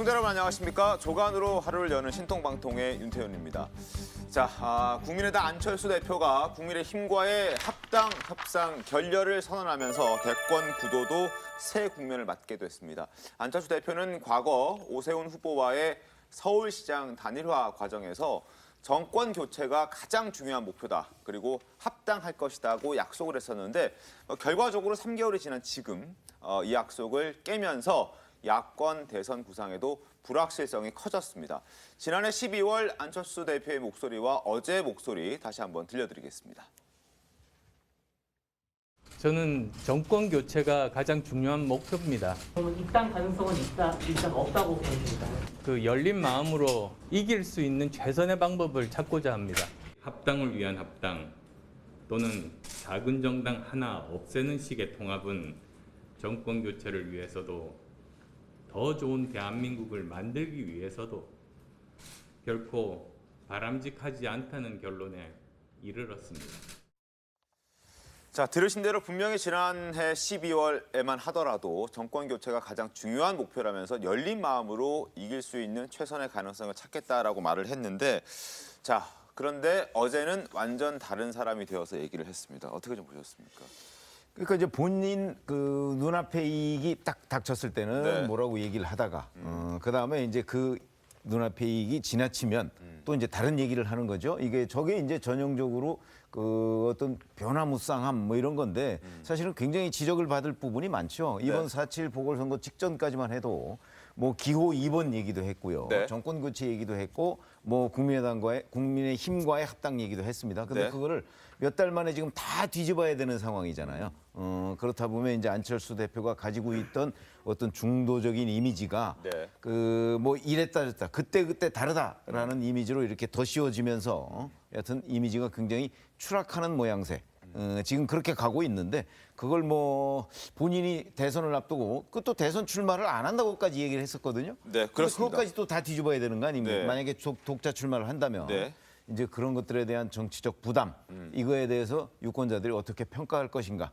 시청자 여러분 안녕하십니까? 조간으로 하루를 여는 신통방통의 윤태현입니다. 자, 국민의당 안철수 대표가 국민의힘과의 합당, 협상, 결렬을 선언하면서 대권 구도도 새 국면을 맞게 됐습니다. 안철수 대표는 과거 오세훈 후보와의 서울시장 단일화 과정에서 정권 교체가 가장 중요한 목표다. 그리고 합당할 것이다고 약속을 했었는데 결과적으로 3개월이 지난 지금 이 약속을 깨면서 야권 대선 구상에도 불확실성이 커졌습니다. 지난해 12월 안철수 대표의 목소리와 어제의 목소리 다시 한번 들려드리겠습니다. 저는 정권 교체가 가장 중요한 목표입니다. 그러면 입당 가능성은 일단 없다고 보십니까? 그 열린 마음으로 이길 수 있는 최선의 방법을 찾고자 합니다. 합당을 위한 합당 또는 작은 정당 하나 없애는 식의 통합은 정권 교체를 위해서도 더 좋은 대한민국을 만들기 위해서도 결코 바람직하지 않다는 결론에 이르렀습니다. 자, 들으신 대로 분명히 지난해 12월에만 하더라도 정권 교체가 가장 중요한 목표라면서 열린 마음으로 이길 수 있는 최선의 가능성을 찾겠다라고 말을 했는데 자, 그런데 어제는 완전 다른 사람이 되어서 얘기를 했습니다. 어떻게 좀 보셨습니까? 그러니까 이제 본인 그 눈앞에 이익이 딱 닥쳤을 때는 네. 뭐라고 얘기를 하다가 그다음에 이제 그 눈앞에 이익이 지나치면 또 이제 다른 얘기를 하는 거죠. 저게 이제 전형적으로 그 어떤 변화무쌍함 뭐 이런 건데 사실은 굉장히 지적을 받을 부분이 많죠. 이번 4.7 보궐선거 직전까지만 해도 뭐 기호 2번 얘기도 했고요. 네. 정권 교체 얘기도 했고 뭐 국민의힘과의 합당 얘기도 했습니다. 근데 네. 그거를 몇 달 만에 지금 다 뒤집어야 되는 상황이잖아요. 그렇다 보면 이제 안철수 대표가 가지고 있던 어떤 중도적인 이미지가 네. 그 뭐 이랬다 저랬다 그때 다르다라는 이미지로 이렇게 더 씌워지면서 여하튼 이미지가 굉장히 추락하는 모양새. 지금 그렇게 가고 있는데 그걸 뭐 본인이 대선을 앞두고 그것도 대선 출마를 안 한다고까지 얘기를 했었거든요. 네, 근데 그렇습니다. 그것까지 또 다 뒤집어야 되는 거 아닙니까? 네. 만약에 독자 출마를 한다면 네. 이제 그런 것들에 대한 정치적 부담 이거에 대해서 유권자들이 어떻게 평가할 것인가.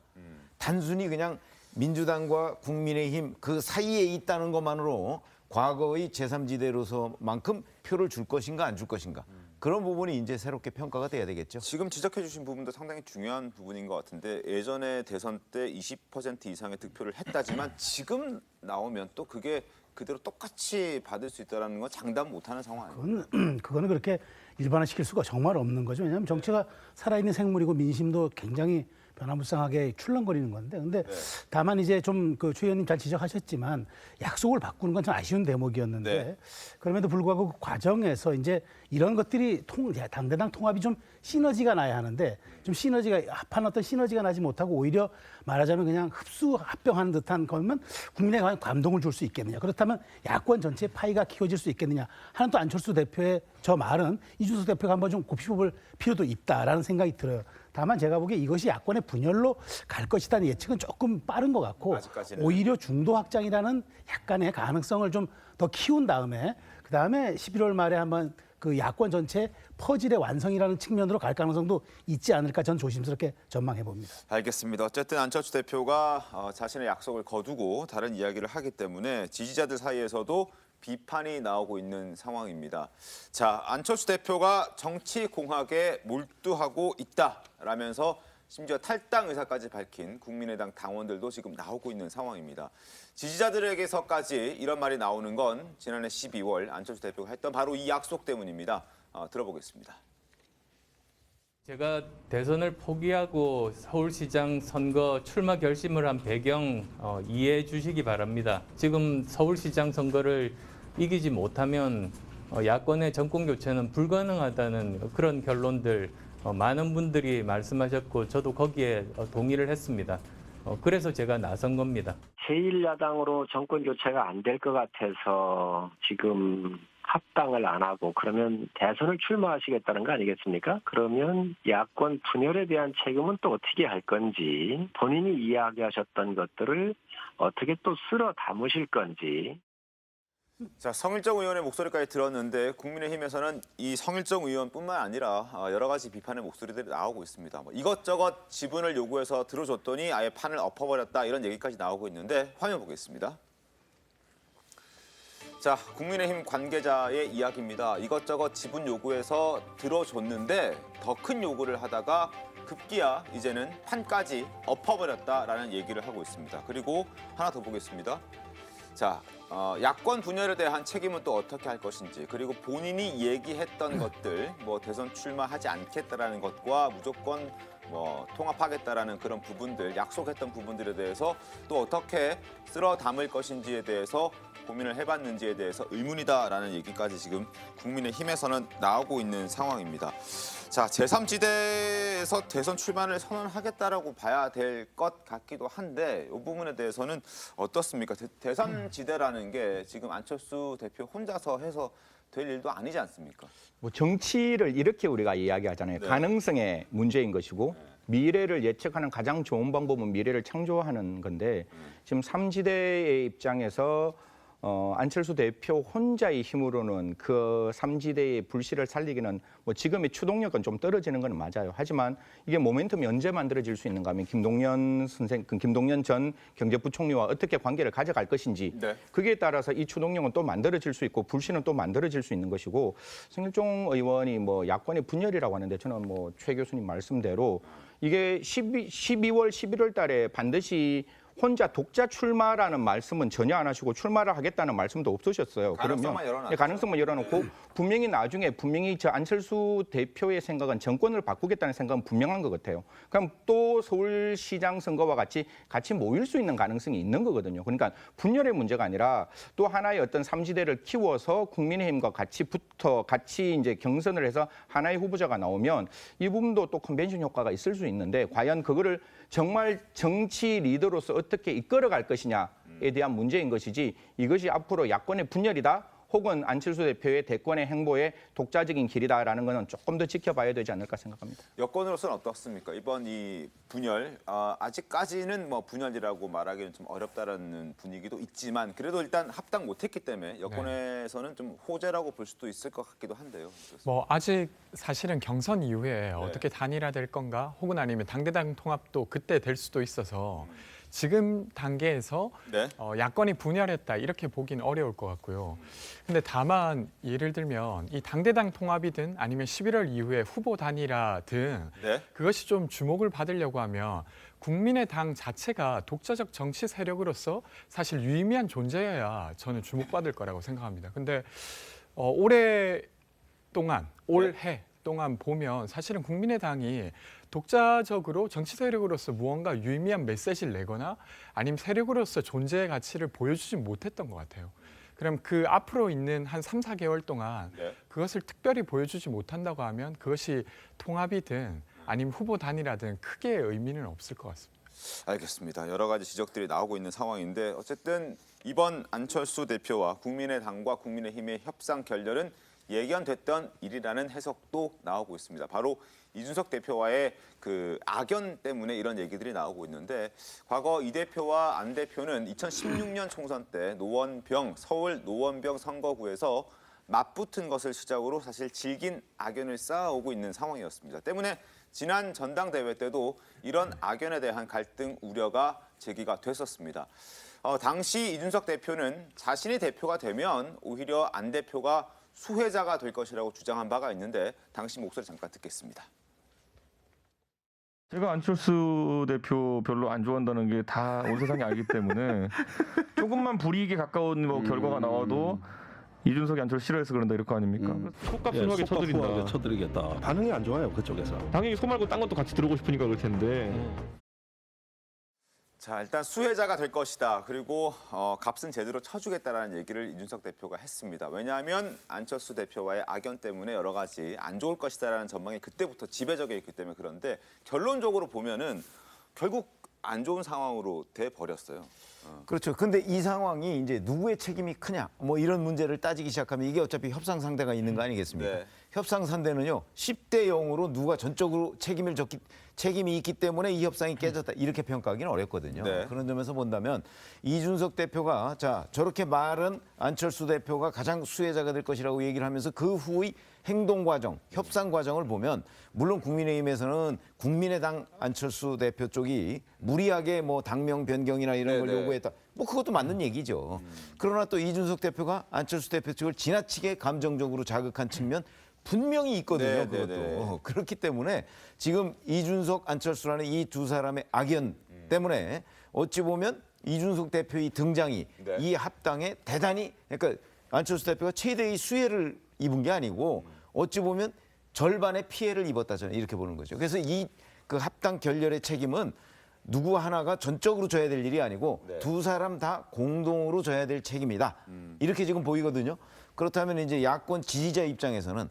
단순히 그냥 민주당과 국민의힘 그 사이에 있다는 것만으로 과거의 제3지대로서만큼 표를 줄 것인가 안 줄 것인가. 그런 부분이 이제 새롭게 평가가 돼야 되겠죠. 지금 지적해 주신 부분도 상당히 중요한 부분인 것 같은데 예전에 대선 때 20% 이상의 득표를 했다지만 지금 나오면 또 그게 그대로 똑같이 받을 수 있다는 건 장담 못하는 상황 아니에요? 그거는 그렇게 일반화시킬 수가 정말 없는 거죠. 왜냐하면 정치가 살아있는 생물이고 민심도 굉장히 변화무쌍하게 출렁거리는 건데, 근데 다만 이제 좀 그 최 의원님 잘 지적하셨지만 약속을 바꾸는 건 좀 아쉬운 대목이었는데 네. 그럼에도 불구하고 그 과정에서 이제 이런 것들이 당대당 통합이 좀 시너지가 나야 하는데 좀 합한 어떤 시너지가 나지 못하고 오히려 말하자면 그냥 합병하는 듯한 거면 국민에 과연 감동을 줄 수 있겠느냐. 그렇다면 야권 전체의 파이가 키워질 수 있겠느냐 하는 또 안철수 대표의 저 말은 이준석 대표가 한번 좀 곱씹어볼 필요도 있다라는 생각이 들어요. 다만 제가 보기에 이것이 야권의 분열로 갈 것이라는 예측은 조금 빠른 것 같고 아직까지는. 오히려 중도 확장이라는 약간의 가능성을 좀 더 키운 다음에 그다음에 11월 말에 한번 그 야권 전체 퍼즐의 완성이라는 측면으로 갈 가능성도 있지 않을까 전 조심스럽게 전망해 봅니다. 알겠습니다. 어쨌든 안철수 대표가 자신의 약속을 거두고 다른 이야기를 하기 때문에 지지자들 사이에서도 비판이 나오고 있는 상황입니다. 자, 안철수 대표가 정치 공학에 몰두하고 있다라면서 심지어 탈당 의사까지 밝힌 국민의당 당원들도 지금 나오고 있는 상황입니다. 지지자들에게서까지 이런 말이 나오는 건 지난해 12월 안철수 대표가 했던 바로 이 약속 때문입니다. 들어보겠습니다. 제가 대선을 포기하고 서울시장 선거 출마 결심을 한 배경 이해해 주시기 바랍니다. 지금 서울시장 선거를 이기지 못하면 야권의 정권 교체는 불가능하다는 그런 결론들 많은 분들이 말씀하셨고 저도 거기에 동의를 했습니다. 그래서 제가 나선 겁니다. 제1야당으로 정권 교체가 안 될 것 같아서 지금 합당을 안 하고 그러면 대선을 출마하시겠다는 거 아니겠습니까? 그러면 야권 분열에 대한 책임은 또 어떻게 할 건지 본인이 이야기하셨던 것들을 어떻게 또 쓸어 담으실 건지. 자, 성일정 의원의 목소리까지 들었는데 국민의힘에서는 이 성일정 의원뿐만 아니라 여러 가지 비판의 목소리들이 나오고 있습니다. 뭐 이것저것 지분을 요구해서 들어줬더니 아예 판을 엎어버렸다 이런 얘기까지 나오고 있는데 화면 보겠습니다. 자, 국민의힘 관계자의 이야기입니다. 이것저것 지분 요구해서 들어줬는데 더 큰 요구를 하다가 급기야 이제는 판까지 엎어버렸다라는 얘기를 하고 있습니다. 그리고 하나 더 보겠습니다. 자, 야권 분열에 대한 책임은 또 어떻게 할 것인지, 그리고 본인이 얘기했던 것들, 뭐 대선 출마하지 않겠다라는 것과 무조건 뭐 통합하겠다라는 그런 부분들, 약속했던 부분들에 대해서 또 어떻게 쓸어 담을 것인지에 대해서 고민을 해봤는지에 대해서 의문이다라는 얘기까지 지금 국민의힘에서는 나오고 있는 상황입니다. 자, 제3지대에서 대선 출마를 선언하겠다라고 봐야 될 것 같기도 한데 이 부분에 대해서는 어떻습니까? 제3지대라는 게 지금 안철수 대표 혼자서 해서 될 일도 아니지 않습니까? 뭐 정치를 이렇게 우리가 이야기하잖아요. 네. 가능성의 문제인 것이고 미래를 예측하는 가장 좋은 방법은 미래를 창조하는 건데 지금 3지대의 입장에서 안철수 대표 혼자의 힘으로는 그 3지대의 불씨를 살리기는 뭐 지금의 추동력은 좀 떨어지는 건 맞아요. 하지만 이게 모멘텀이 언제 만들어질 수 있는가 하면 김동연 전 경제부총리와 어떻게 관계를 가져갈 것인지 네. 그기에 따라서 이 추동력은 또 만들어질 수 있고 불씨는 또 만들어질 수 있는 것이고 성일종 의원이 뭐 야권의 분열이라고 하는데 저는 뭐 최 교수님 말씀대로 이게 12월, 11월 달에 반드시 혼자 독자 출마라는 말씀은 전혀 안 하시고 출마를 하겠다는 말씀도 없으셨어요. 가능성만 열어놨죠. 네, 가능성만 열어놓고 분명히 나중에 저 안철수 대표의 생각은 정권을 바꾸겠다는 생각은 분명한 것 같아요. 그럼 또 서울시장 선거와 같이 모일 수 있는 가능성이 있는 거거든요. 그러니까 분열의 문제가 아니라 또 하나의 어떤 3지대를 키워서 국민의힘과 같이 이제 경선을 해서 하나의 후보자가 나오면 이 부분도 또 컨벤션 효과가 있을 수 있는데 과연 그거를 정말 정치 리더로서 어떻게 이끌어갈 것이냐에 대한 문제인 것이지 이것이 앞으로 야권의 분열이다 혹은 안철수 대표의 대권의 행보의 독자적인 길이다라는 것은 조금 더 지켜봐야 되지 않을까 생각합니다. 여권으로서는 어떻습니까? 이번 이 분열, 아직까지는 뭐 분열이라고 말하기는 좀 어렵다라는 분위기도 있지만 그래도 일단 합당 못했기 때문에 여권에서는 좀 호재라고 볼 수도 있을 것 같기도 한데요. 뭐 아직 사실은 경선 이후에 어떻게 단일화될 건가 혹은 아니면 당대당 통합도 그때 될 수도 있어서 지금 단계에서 네. 야권이 분열했다 이렇게 보긴 어려울 것 같고요. 근데 다만 예를 들면 이 당대당 통합이든 아니면 11월 이후에 후보 단일화든 네. 그것이 좀 주목을 받으려고 하면 국민의당 자체가 독자적 정치 세력으로서 사실 유의미한 존재여야 저는 주목받을 거라고 생각합니다. 근데 올해 동안 올해 동안 보면 사실은 국민의당이 독자적으로 정치 세력으로서 무언가 유의미한 메시지를 내거나 아니면 세력으로서 존재의 가치를 보여주지 못했던 것 같아요. 그럼 그 앞으로 있는 한 3, 4개월 동안 그것을 특별히 보여주지 못한다고 하면 그것이 통합이든 아니면 후보 단일화든 크게 의미는 없을 것 같습니다. 알겠습니다. 여러 가지 지적들이 나오고 있는 상황인데 어쨌든 이번 안철수 대표와 국민의당과 국민의힘의 협상 결렬은 예견됐던 일이라는 해석도 나오고 있습니다. 바로 이준석 대표와의 그 악연 때문에 이런 얘기들이 나오고 있는데 과거 이 대표와 안 대표는 2016년 총선 때 서울 노원병 선거구에서 맞붙은 것을 시작으로 사실 질긴 악연을 쌓아오고 있는 상황이었습니다. 때문에 지난 전당대회 때도 이런 악연에 대한 갈등 우려가 제기가 됐었습니다. 당시 이준석 대표는 자신이 대표가 되면 오히려 안 대표가 수혜자가 될 것이라고 주장한 바가 있는데 당시 목소리 잠깐 듣겠습니다. 제가 안철수 대표 별로 안 좋아한다는 게 다 온 세상이 알기 때문에 조금만 불이익에 가까운 뭐 결과가 나와도 이준석이 안철수 싫어해서 그런다 이럴 거 아닙니까? 속값을 후하게 쳐드리겠다. 반응이 안 좋아요, 그쪽에서. 당연히 소 말고 딴 것도 같이 들어오고 싶으니까 그럴 텐데. 자, 일단 수혜자가 될 것이다. 그리고 값은 제대로 쳐주겠다라는 얘기를 이준석 대표가 했습니다. 왜냐하면 안철수 대표와의 악연 때문에 여러 가지 안 좋을 것이다라는 전망이 그때부터 지배적이었기 때문에 그런데 결론적으로 보면은 결국 안 좋은 상황으로 돼 버렸어요. 그렇죠. 근데 이 상황이 이제 누구의 책임이 크냐 뭐 이런 문제를 따지기 시작하면 이게 어차피 협상 상대가 있는 거 아니겠습니까? 네. 협상 상대는요 10대 0으로 누가 전적으로 책임이 있기 때문에 이 협상이 깨졌다 이렇게 평가하기는 어렵거든요. 네. 그런 점에서 본다면 이준석 대표가 자 저렇게 말은 안철수 대표가 가장 수혜자가 될 것이라고 얘기를 하면서 그 후의 행동 과정, 협상 과정을 보면 물론 국민의힘에서는 국민의당 안철수 대표 쪽이 무리하게 뭐 당명 변경이나 이런 걸 네네. 요구했다. 뭐 그것도 맞는 얘기죠. 그러나 또 이준석 대표가 안철수 대표 쪽을 지나치게 감정적으로 자극한 측면 분명히 있거든요. 네, 그것도. 네, 네. 그렇기 때문에 지금 이준석, 안철수라는 이 두 사람의 악연 때문에 어찌 보면 이준석 대표의 등장이 네. 이 합당에 대단히 그러니까 안철수 대표가 최대의 수혜를 입은 게 아니고 어찌 보면 절반의 피해를 입었다 저는 이렇게 보는 거죠. 그래서 이 그 합당 결렬의 책임은 누구 하나가 전적으로 져야 될 일이 아니고 네. 두 사람 다 공동으로 져야 될 책임이다. 이렇게 지금 보이거든요. 그렇다면 이제 야권 지지자 입장에서는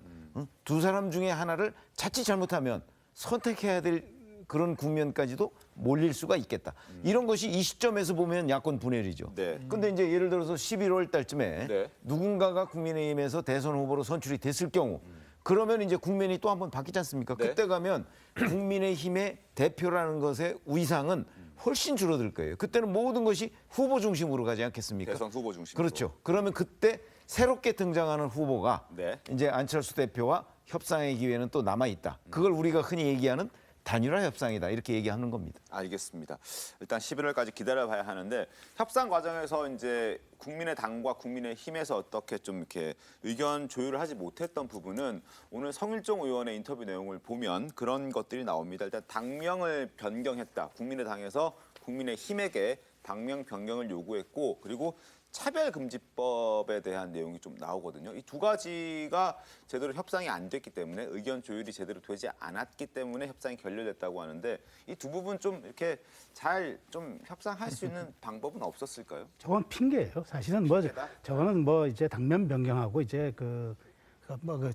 두 사람 중에 하나를 자칫 잘못하면 선택해야 될 그런 국면까지도 몰릴 수가 있겠다. 이런 것이 이 시점에서 보면 야권 분열이죠. 네. 근데 이제 예를 들어서 11월 달쯤에 네. 누군가가 국민의힘에서 대선 후보로 선출이 됐을 경우 그러면 이제 국면이 또 한번 바뀌지 않습니까? 네. 그때 가면 국민의힘의 대표라는 것의 위상은 훨씬 줄어들 거예요. 그때는 모든 것이 후보 중심으로 가지 않겠습니까? 대선 후보 중심으로. 그렇죠. 그러면 그때 새롭게 등장하는 후보가 네. 이제 안철수 대표와 협상의 기회는 또 남아 있다. 그걸 우리가 흔히 얘기하는 단일화 협상이다 이렇게 얘기하는 겁니다. 알겠습니다. 일단 11월까지 기다려봐야 하는데 협상 과정에서 이제 국민의당과 국민의힘에서 어떻게 좀 이렇게 의견 조율을 하지 못했던 부분은 오늘 성일종 의원의 인터뷰 내용을 보면 그런 것들이 나옵니다. 일단 당명을 변경했다. 국민의당에서 국민의힘에게 당명 변경을 요구했고 그리고 차별금지법에 대한 내용이 좀 나오거든요. 이 두 가지가 제대로 협상이 안 됐기 때문에 의견 조율이 제대로 되지 않았기 때문에 협상이 결렬됐다고 하는데 이 두 부분 좀 이렇게 잘 좀 협상할 수 있는 방법은 없었을까요? 저건 핑계예요. 사실은 뭐 핑계다? 저거는 뭐 이제 당면 변경하고 이제 그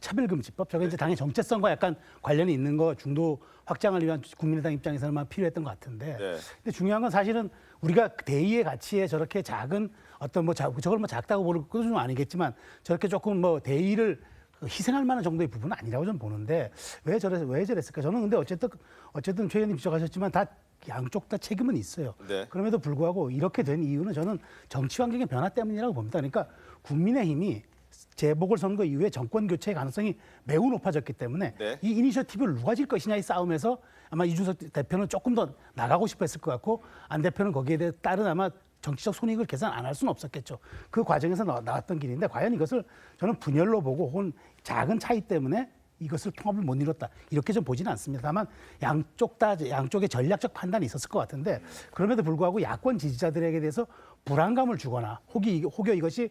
차별금지법 저게 이제 당의 정체성과 약간 관련이 있는 거 중도 확장을 위한 국민의당 입장에서는 필요했던 것 같은데. 네. 근데 중요한 건 사실은 우리가 대의의 가치에 저렇게 작은 어떤 뭐 저걸 뭐 작다고 보는 것도 좀 아니겠지만 저렇게 조금 뭐 대의를 희생할 만한 정도의 부분은 아니라고 저는 보는데 왜 저랬을까? 저는 근데 어쨌든 최 의원님 지적하셨지만 다 양쪽 다 책임은 있어요. 네. 그럼에도 불구하고 이렇게 된 이유는 저는 정치 환경의 변화 때문이라고 봅니다. 그러니까 국민의힘이 재보궐선거 이후에 정권 교체의 가능성이 매우 높아졌기 때문에 네. 이 이니셔티브를 누가 질 것이냐의 싸움에서 아마 이준석 대표는 조금 더 나가고 싶어 했을 것 같고 안 대표는 거기에 따른 아마 정치적 손익을 계산 안 할 수는 없었겠죠. 그 과정에서 나왔던 길인데 과연 이것을 저는 분열로 보고 혹은 작은 차이 때문에 이것을 통합을 못 이뤘다. 이렇게 좀 보지는 않습니다. 다만 양쪽의 전략적 판단이 있었을 것 같은데 그럼에도 불구하고 야권 지지자들에게 대해서 불안감을 주거나 혹여 이것이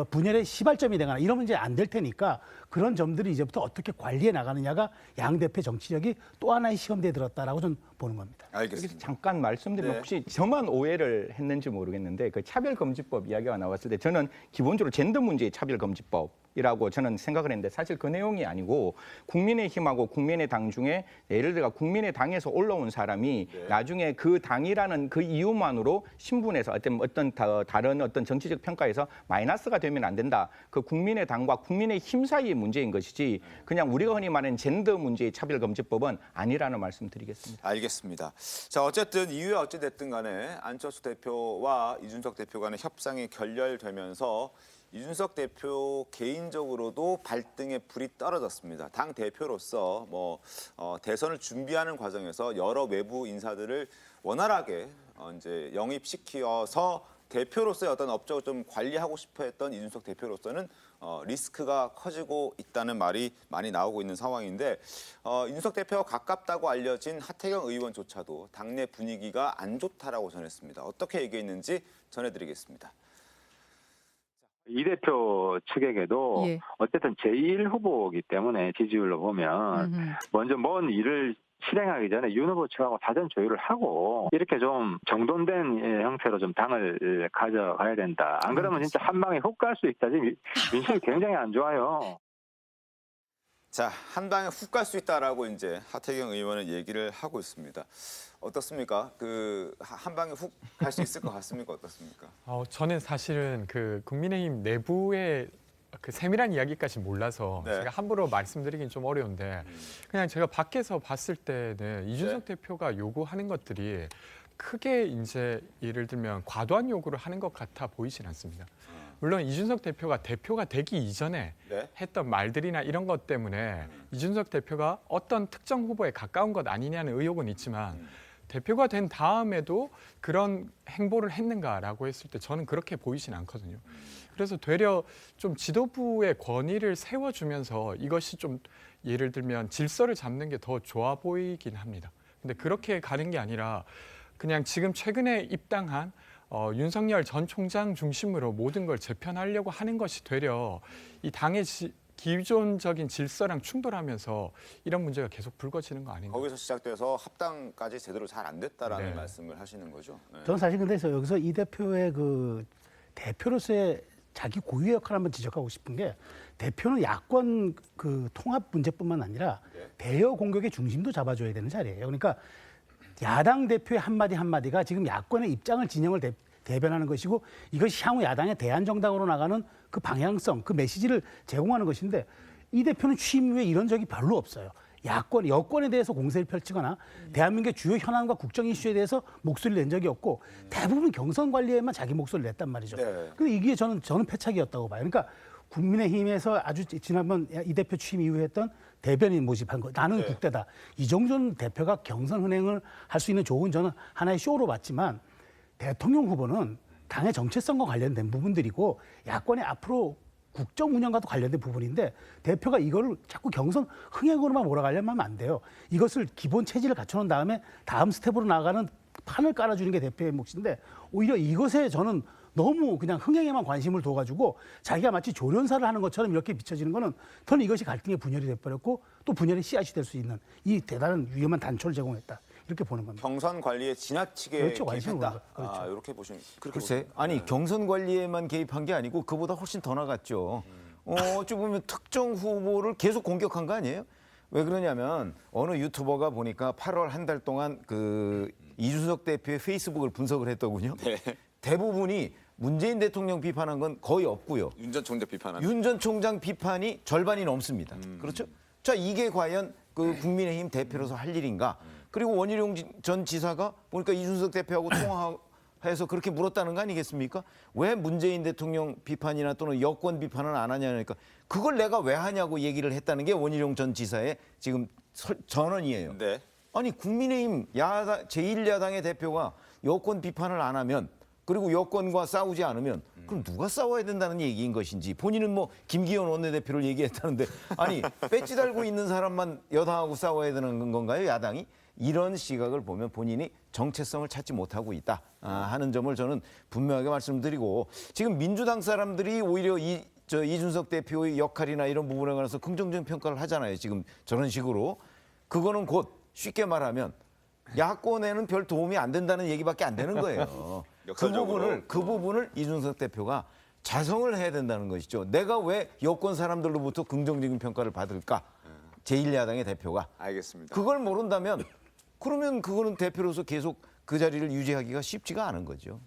분열의 시발점이 되거나 이러면 이제 안 될 테니까 그런 점들이 이제부터 어떻게 관리해 나가느냐가 양 대표의 정치력이 또 하나의 시험대에 들었다라고 저는 보는 겁니다. 여기서 알겠습니다. 잠깐 말씀드리면 네. 혹시 저만 오해를 했는지 모르겠는데 그 차별금지법 이야기가 나왔을 때 저는 기본적으로 젠더 문제의 차별금지법이라고 저는 생각을 했는데 사실 그 내용이 아니고 국민의힘하고 국민의당 중에 예를 들어 국민의당에서 올라온 사람이 네. 나중에 그 당이라는 그 이유만으로 신분에서 어떤 다른 어떤 정치적 평가에서 마이너스가 되면 안 된다. 그 국민의당과 국민의힘 사이의 문제인 것이지 그냥 우리가 흔히 말하는 젠더 문제의 차별금지법은 아니라는 말씀 드리겠습니다. 알겠습니다. 자, 어쨌든 이유에 어찌 됐든 간에 안철수 대표와 이준석 대표 간의 협상이 결렬되면서 이준석 대표 개인적으로도 발등에 불이 떨어졌습니다. 당 대표로서 대선을 준비하는 과정에서 여러 외부 인사들을 원활하게 이제 영입시켜서 대표로서의 어떤 업적을 좀 관리하고 싶어했던 이준석 대표로서는 리스크가 커지고 있다는 말이 많이 나오고 있는 상황인데 이준석 대표와 가깝다고 알려진 하태경 의원조차도 당내 분위기가 안 좋다라고 전했습니다. 어떻게 얘기했는지 전해드리겠습니다. 이 대표 측에게도 예. 어쨌든 제1 후보이기 때문에 지지율로 보면 먼저 먼 일을 실행하기 전에 윤 후보 측하고 사전 조율을 하고 이렇게 좀 정돈된 형태로 좀 당을 가져가야 된다. 안 그러면 진짜 한 방에 훅 갈 수 있다. 지금 민심이 굉장히 안 좋아요. 자, 한 방에 훅 갈 수 있다라고 이제 하태경 의원은 얘기를 하고 있습니다. 어떻습니까? 그 한 방에 훅 갈 수 있을 것 같습니까? 어떻습니까? 저는 사실은 그 국민의힘 내부의 그 세밀한 이야기까지 몰라서 네. 제가 함부로 말씀드리긴 좀 어려운데 그냥 제가 밖에서 봤을 때는 이준석 대표가 요구하는 것들이 크게 이제 예를 들면 과도한 요구를 하는 것 같아 보이진 않습니다. 물론 이준석 대표가 되기 이전에 네. 했던 말들이나 이런 것 때문에 이준석 대표가 어떤 특정 후보에 가까운 것 아니냐는 의혹은 있지만 대표가 된 다음에도 그런 행보를 했는가라고 했을 때 저는 그렇게 보이진 않거든요. 그래서 되려 좀 지도부의 권위를 세워주면서 이것이 좀 예를 들면 질서를 잡는 게 더 좋아 보이긴 합니다. 근데 그렇게 가는 게 아니라 그냥 지금 최근에 입당한 윤석열 전 총장 중심으로 모든 걸 재편하려고 하는 것이 되려 이 당의 기존적인 질서랑 충돌하면서 이런 문제가 계속 불거지는 거 아닌가. 거기서 시작돼서 합당까지 제대로 잘 안 됐다라는 네. 말씀을 하시는 거죠. 네. 저는 사실 근데 여기서 이 대표의 그 대표로서의 자기 고유의 역할을 한번 지적하고 싶은 게 대표는 야권 그 통합 문제뿐만 아니라 대여 공격의 중심도 잡아줘야 되는 자리예요. 그러니까 야당 대표의 한마디 한마디가 지금 야권의 입장을 진영을 대변하는 것이고 이것이 향후 야당의 대안정당으로 나가는 그 방향성, 그 메시지를 제공하는 것인데 이 대표는 취임 이후에 이런 적이 별로 없어요. 여권에 대해서 공세를 펼치거나 대한민국의 주요 현안과 국정 이슈에 대해서 목소리를 낸 적이 없고 대부분 경선 관리에만 자기 목소리를 냈단 말이죠. 네. 근데 이게 저는 패착이었다고 봐요. 그러니까 국민의힘에서 아주 지난번 이 대표 취임 이후에 했던 대변인 모집한 거. 나는 국대다. 이정준 대표가 경선 흥행을 할 수 있는 좋은 저는 하나의 쇼로 봤지만 대통령 후보는 당의 정체성과 관련된 부분들이고 야권의 앞으로 국정 운영과도 관련된 부분인데 대표가 이거를 자꾸 경선 흥행으로만 몰아가려면 하면 안 돼요. 이것을 기본 체질을 갖춰놓은 다음에 다음 스텝으로 나가는 판을 깔아주는 게 대표의 몫인데 오히려 이것에 저는 너무 그냥 흥행에만 관심을 둬가지고 자기가 마치 조련사를 하는 것처럼 이렇게 비춰지는 거는 저는 이것이 갈등의 분열이 돼버렸고 또 분열의 씨앗이 될 수 있는 이 대단한 위험한 단초를 제공했다. 이렇게 보는 겁니다. 경선 관리에 지나치게 그렇죠, 관심을 개입했다. 그렇죠. 아, 이렇게 보시면 그렇게 글쎄, 보시면. 아니 경선 관리에만 개입한 게 아니고 그보다 훨씬 더 나갔죠. 어찌 보면 특정 후보를 계속 공격한 거 아니에요? 왜 그러냐면 어느 유튜버가 보니까 8월 한 달 동안 그 이준석 대표의 페이스북을 분석을 했더군요. 네. 대부분이 문재인 대통령 비판한 건 거의 없고요. 윤 전 총재 비판하는. 윤 전 총장 비판이 절반이 넘습니다. 그렇죠? 자, 이게 과연 그 국민의힘 대표로서 할 일인가? 그리고 원희룡 전 지사가 보니까 이준석 대표하고 통화해서 그렇게 물었다는 거 아니겠습니까? 왜 문재인 대통령 비판이나 또는 여권 비판은 안 하냐니까 그걸 내가 왜 하냐고 얘기를 했다는 게 원희룡 전 지사의 지금 전언이에요. 네. 아니 국민의힘 제1야당의 대표가 여권 비판을 안 하면 그리고 여권과 싸우지 않으면 그럼 누가 싸워야 된다는 얘기인 것인지 본인은 뭐 김기현 원내대표를 얘기했다는데 아니 배지 달고 있는 사람만 여당하고 싸워야 되는 건가요 야당이? 이런 시각을 보면 본인이 정체성을 찾지 못하고 있다 하는 점을 저는 분명하게 말씀드리고 지금 민주당 사람들이 오히려 이준석 대표의 역할이나 이런 부분에 관해서 긍정적인 평가를 하잖아요. 지금 저런 식으로. 그거는 곧 쉽게 말하면 야권에는 별 도움이 안 된다는 얘기밖에 안 되는 거예요. 그 부분을 이준석 대표가 자성을 해야 된다는 것이죠. 내가 왜 여권 사람들로부터 긍정적인 평가를 받을까? 제1야당의 대표가. 알겠습니다. 그걸 모른다면 그러면 그거는 대표로서 계속 그 자리를 유지하기가 쉽지가 않은 거죠.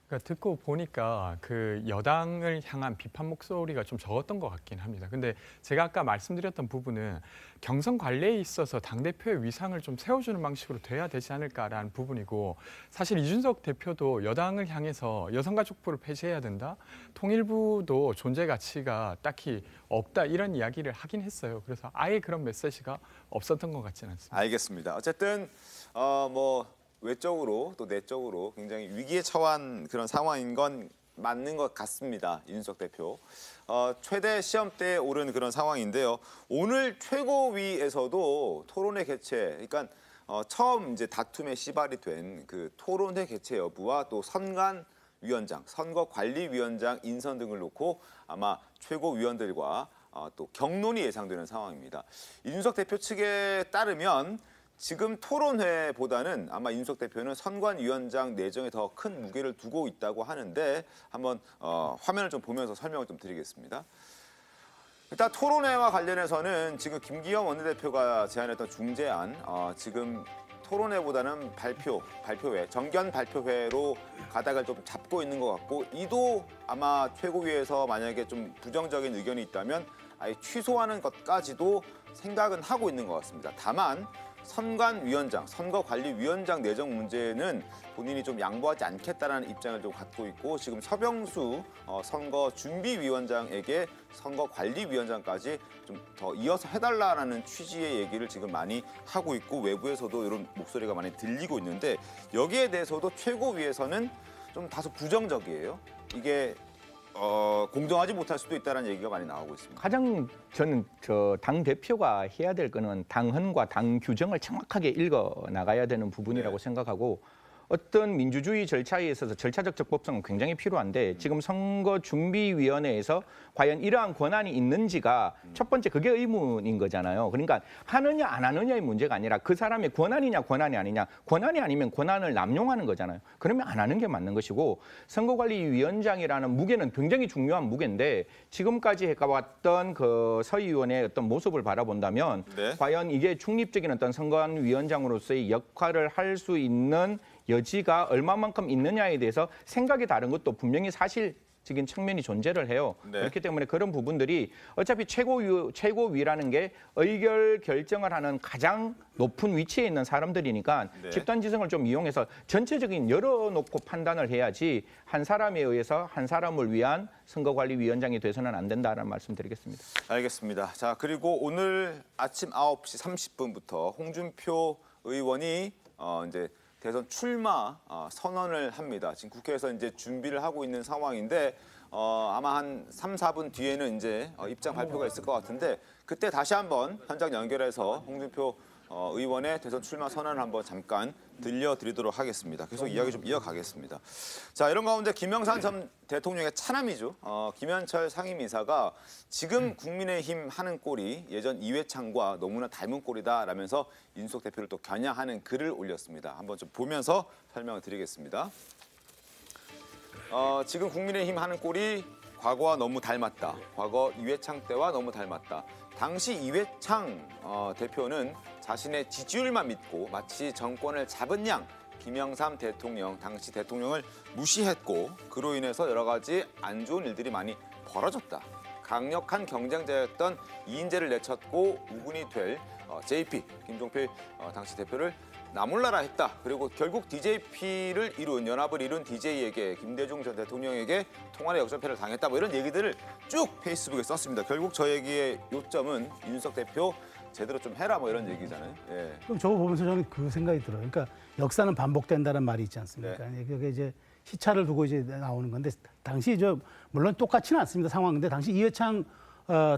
그러니까 듣고 보니까 그 여당을 향한 비판 목소리가 좀 적었던 것 같긴 합니다. 근데 제가 아까 말씀드렸던 부분은 경선 관리에 있어서 당대표의 위상을 좀 세워주는 방식으로 돼야 되지 않을까라는 부분이고 사실 이준석 대표도 여당을 향해서 여성가족부를 폐지해야 된다. 통일부도 존재 가치가 딱히 없다. 이런 이야기를 하긴 했어요. 그래서 아예 그런 메시지가 없었던 것 같지는 않습니다. 알겠습니다. 어쨌든 뭐 외적으로 또 내적으로 굉장히 위기에 처한 그런 상황인 건 맞는 것 같습니다. 이준석 대표. 최대 시험대에 오른 그런 상황인데요. 오늘 최고위에서도 토론회 개최, 그러니까 처음 이제 다툼의 시발이 된 그 토론회 개최 여부와 또 선관위원장, 선거관리위원장 인선 등을 놓고 아마 최고위원들과 또 격론이 예상되는 상황입니다. 이준석 대표 측에 따르면 지금 토론회보다는 아마 이준석 대표는 선관위원장 내정에 더 큰 무게를 두고 있다고 하는데 한번 화면을 좀 보면서 설명을 좀 드리겠습니다. 일단 토론회와 관련해서는 지금 김기현 원내대표가 제안했던 중재안 지금 토론회보다는 발표회, 정견 발표회로 가닥을 좀 잡고 있는 것 같고 이도 아마 최고위에서 만약에 좀 부정적인 의견이 있다면 아예 취소하는 것까지도 생각은 하고 있는 것 같습니다. 다만 선관위원장, 선거관리위원장 내정 문제는 본인이 좀 양보하지 않겠다는 입장을 좀 갖고 있고 지금 서병수 선거준비위원장에게 선거관리위원장까지 좀 더 이어서 해달라는 취지의 얘기를 지금 많이 하고 있고 외부에서도 이런 목소리가 많이 들리고 있는데 여기에 대해서도 최고위에서는 좀 다소 부정적이에요. 이게 공정하지 못할 수도 있다는 얘기가 많이 나오고 있습니다. 가장 저는 당 대표가 해야 될 거는 당헌과 당 규정을 정확하게 읽어 나가야 되는 부분이라고 생각하고 어떤 민주주의 절차에 있어서 절차적 적법성은 굉장히 필요한데 지금 선거준비위원회에서 과연 이러한 권한이 있는지가 첫 번째 그게 의문인 거잖아요. 그러니까 하느냐 안 하느냐의 문제가 아니라 그 사람의 권한이냐 권한이 아니냐. 권한이 아니면 권한을 남용하는 거잖아요. 그러면 안 하는 게 맞는 것이고 선거관리위원장이라는 무게는 굉장히 중요한 무게인데 지금까지 해왔던 그 서 의원의 어떤 모습을 바라본다면 과연 이게 중립적인 어떤 선거위원장으로서의 역할을 할 수 있는 여지가 얼마만큼 있느냐에 대해서 생각이 다른 것도 분명히 사실적인 측면이 존재를 해요. 그렇기 때문에 그런 부분들이 어차피 최고위라는 게 의결 결정을 하는 가장 높은 위치에 있는 사람들이니까 집단지성을 좀 이용해서 전체적인 열어놓고 판단을 해야지 한 사람에 의해서 한 사람을 위한 선거관리위원장이 돼서는 안 된다는 말씀드리겠습니다. 알겠습니다. 자, 그리고 오늘 아침 9시 30분부터 홍준표 의원이 이제 대선 출마 선언을 합니다. 지금 국회에서 이제 준비를 하고 있는 상황인데 아마 한 3, 4분 뒤에는 이제 입장 발표가 있을 것 같은데 그때 다시 한번 현장 연결해서 홍준표 의원의 대선 출마 선언을 한번 잠깐 들려드리도록 하겠습니다. 계속 이야기 좀 이어가겠습니다. 자, 이런 가운데 김영삼 전 대통령의 차남이죠. 김현철 상임이사가 지금 국민의힘 하는 꼴이 예전 이회창과 너무나 닮은 꼴이다라면서 윤석열 대표를 또 겨냥하는 글을 올렸습니다. 한번 좀 보면서 설명을 드리겠습니다. 지금 국민의힘 하는 꼴이 과거와 너무 닮았다. 과거 이회창 때와 너무 닮았다. 당시 이회창 대표는 자신의 지지율만 믿고 마치 정권을 잡은 양 김영삼 대통령, 당시 대통령을 무시했고 그로 인해서 여러 가지 안 좋은 일들이 많이 벌어졌다. 강력한 경쟁자였던 이인재를 내쳤고 우군이 될 JP, 김종필 당시 대표를 나몰라라 했다. 그리고 결국 DJP를 연합을 이룬 DJ에게 김대중 전 대통령에게 통화의 역전패를 당했다. 뭐 이런 얘기들을 쭉 페이스북에 썼습니다. 결국 저 얘기의 요점은 윤석 대표 제대로 좀 해라 뭐 이런 얘기잖아요. 예. 그럼 저거 보면서 저는 그 생각이 들어요. 그러니까 역사는 반복된다는 말이 있지 않습니까? 그게 이제 시차를 두고 이제 나오는 건데 당시 물론 똑같지는 않습니다. 상황인데 당시 이회창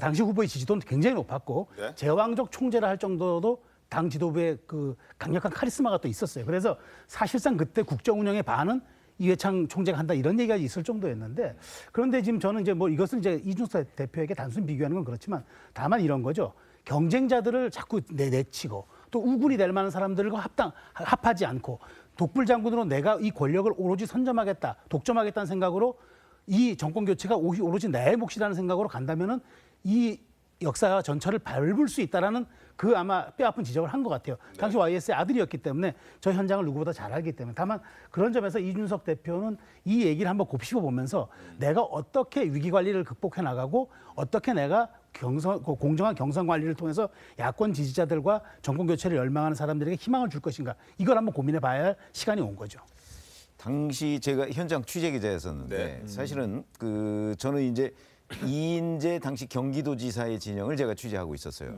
당시 후보의 지지도는 굉장히 높았고 제왕적 총재를 할 정도도 당 지도부의 그 강력한 카리스마가 또 있었어요. 그래서 사실상 그때 국정 운영의 반은 이회창 총재가 한다 이런 얘기가 있을 정도였는데 그런데 지금 저는 이제 뭐 이것을 이제 이준석 대표에게 단순히 비교하는 건 그렇지만 다만 이런 거죠. 경쟁자들을 자꾸 내치고 또 우군이 될 만한 사람들과 합하지 않고 독불장군으로 내가 이 권력을 오로지 선점하겠다, 독점하겠다는 생각으로 이 정권 교체가 오로지 내 몫이라는 생각으로 간다면은 이 역사 전철을 밟을 수 있다라는 그 아마 뼈아픈 지적을 한 것 같아요. 당시 YS의 아들이었기 때문에 저 현장을 누구보다 잘 알기 때문에 다만 그런 점에서 이준석 대표는 이 얘기를 한번 곱씹어 보면서 내가 어떻게 위기 관리를 극복해 나가고 어떻게 내가 공정한 경선 관리를 통해서 야권 지지자들과 정권 교체를 열망하는 사람들에게 희망을 줄 것인가 이걸 한번 고민해 봐야 할 시간이 온 거죠. 당시 제가 현장 취재 기자였었는데 사실은 저는 이제 이인재 당시 경기도지사의 진영을 제가 취재하고 있었어요.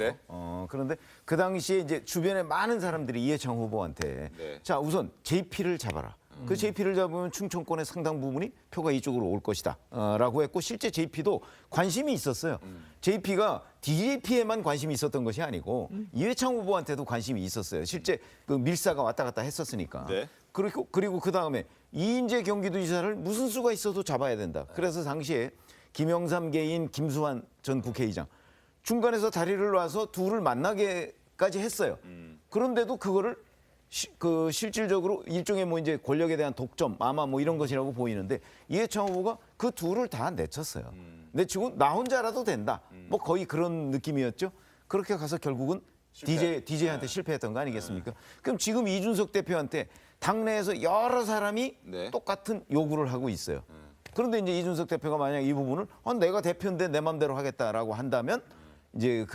그런데 그 당시에 이제 주변에 많은 사람들이 이회창 후보한테 자 우선 JP를 잡아라. 그 JP를 잡으면 충청권의 상당 부분이 표가 이쪽으로 올 것이다 라고 했고 실제 JP도 관심이 있었어요. JP가 DJP에만 관심이 있었던 것이 아니고 이회창 후보한테도 관심이 있었어요. 실제 그 밀사가 왔다 갔다 했었으니까. 그리고 그다음에 이인재 경기도지사를 무슨 수가 있어도 잡아야 된다. 그래서 당시에 김영삼 계인 김수환 전 국회의장 중간에서 다리를 놔서 둘을 만나게까지 했어요. 그런데도 그거를 실질적으로 일종의 뭐 이제 권력에 대한 독점 아마 뭐 이런 것이라고 보이는데 이회창 후보가 그 둘을 다 내쳤어요. 내치고 나 혼자라도 된다. 뭐 거의 그런 느낌이었죠. 그렇게 가서 결국은 DJ한테 실패했던 거 아니겠습니까? 그럼 지금 이준석 대표한테 당내에서 여러 사람이 네. 똑같은 요구를 하고 있어요. 그런데 이제 이준석 대표가 만약 이 부분을 내가 대표인데 내 맘대로 하겠다라고 한다면 이제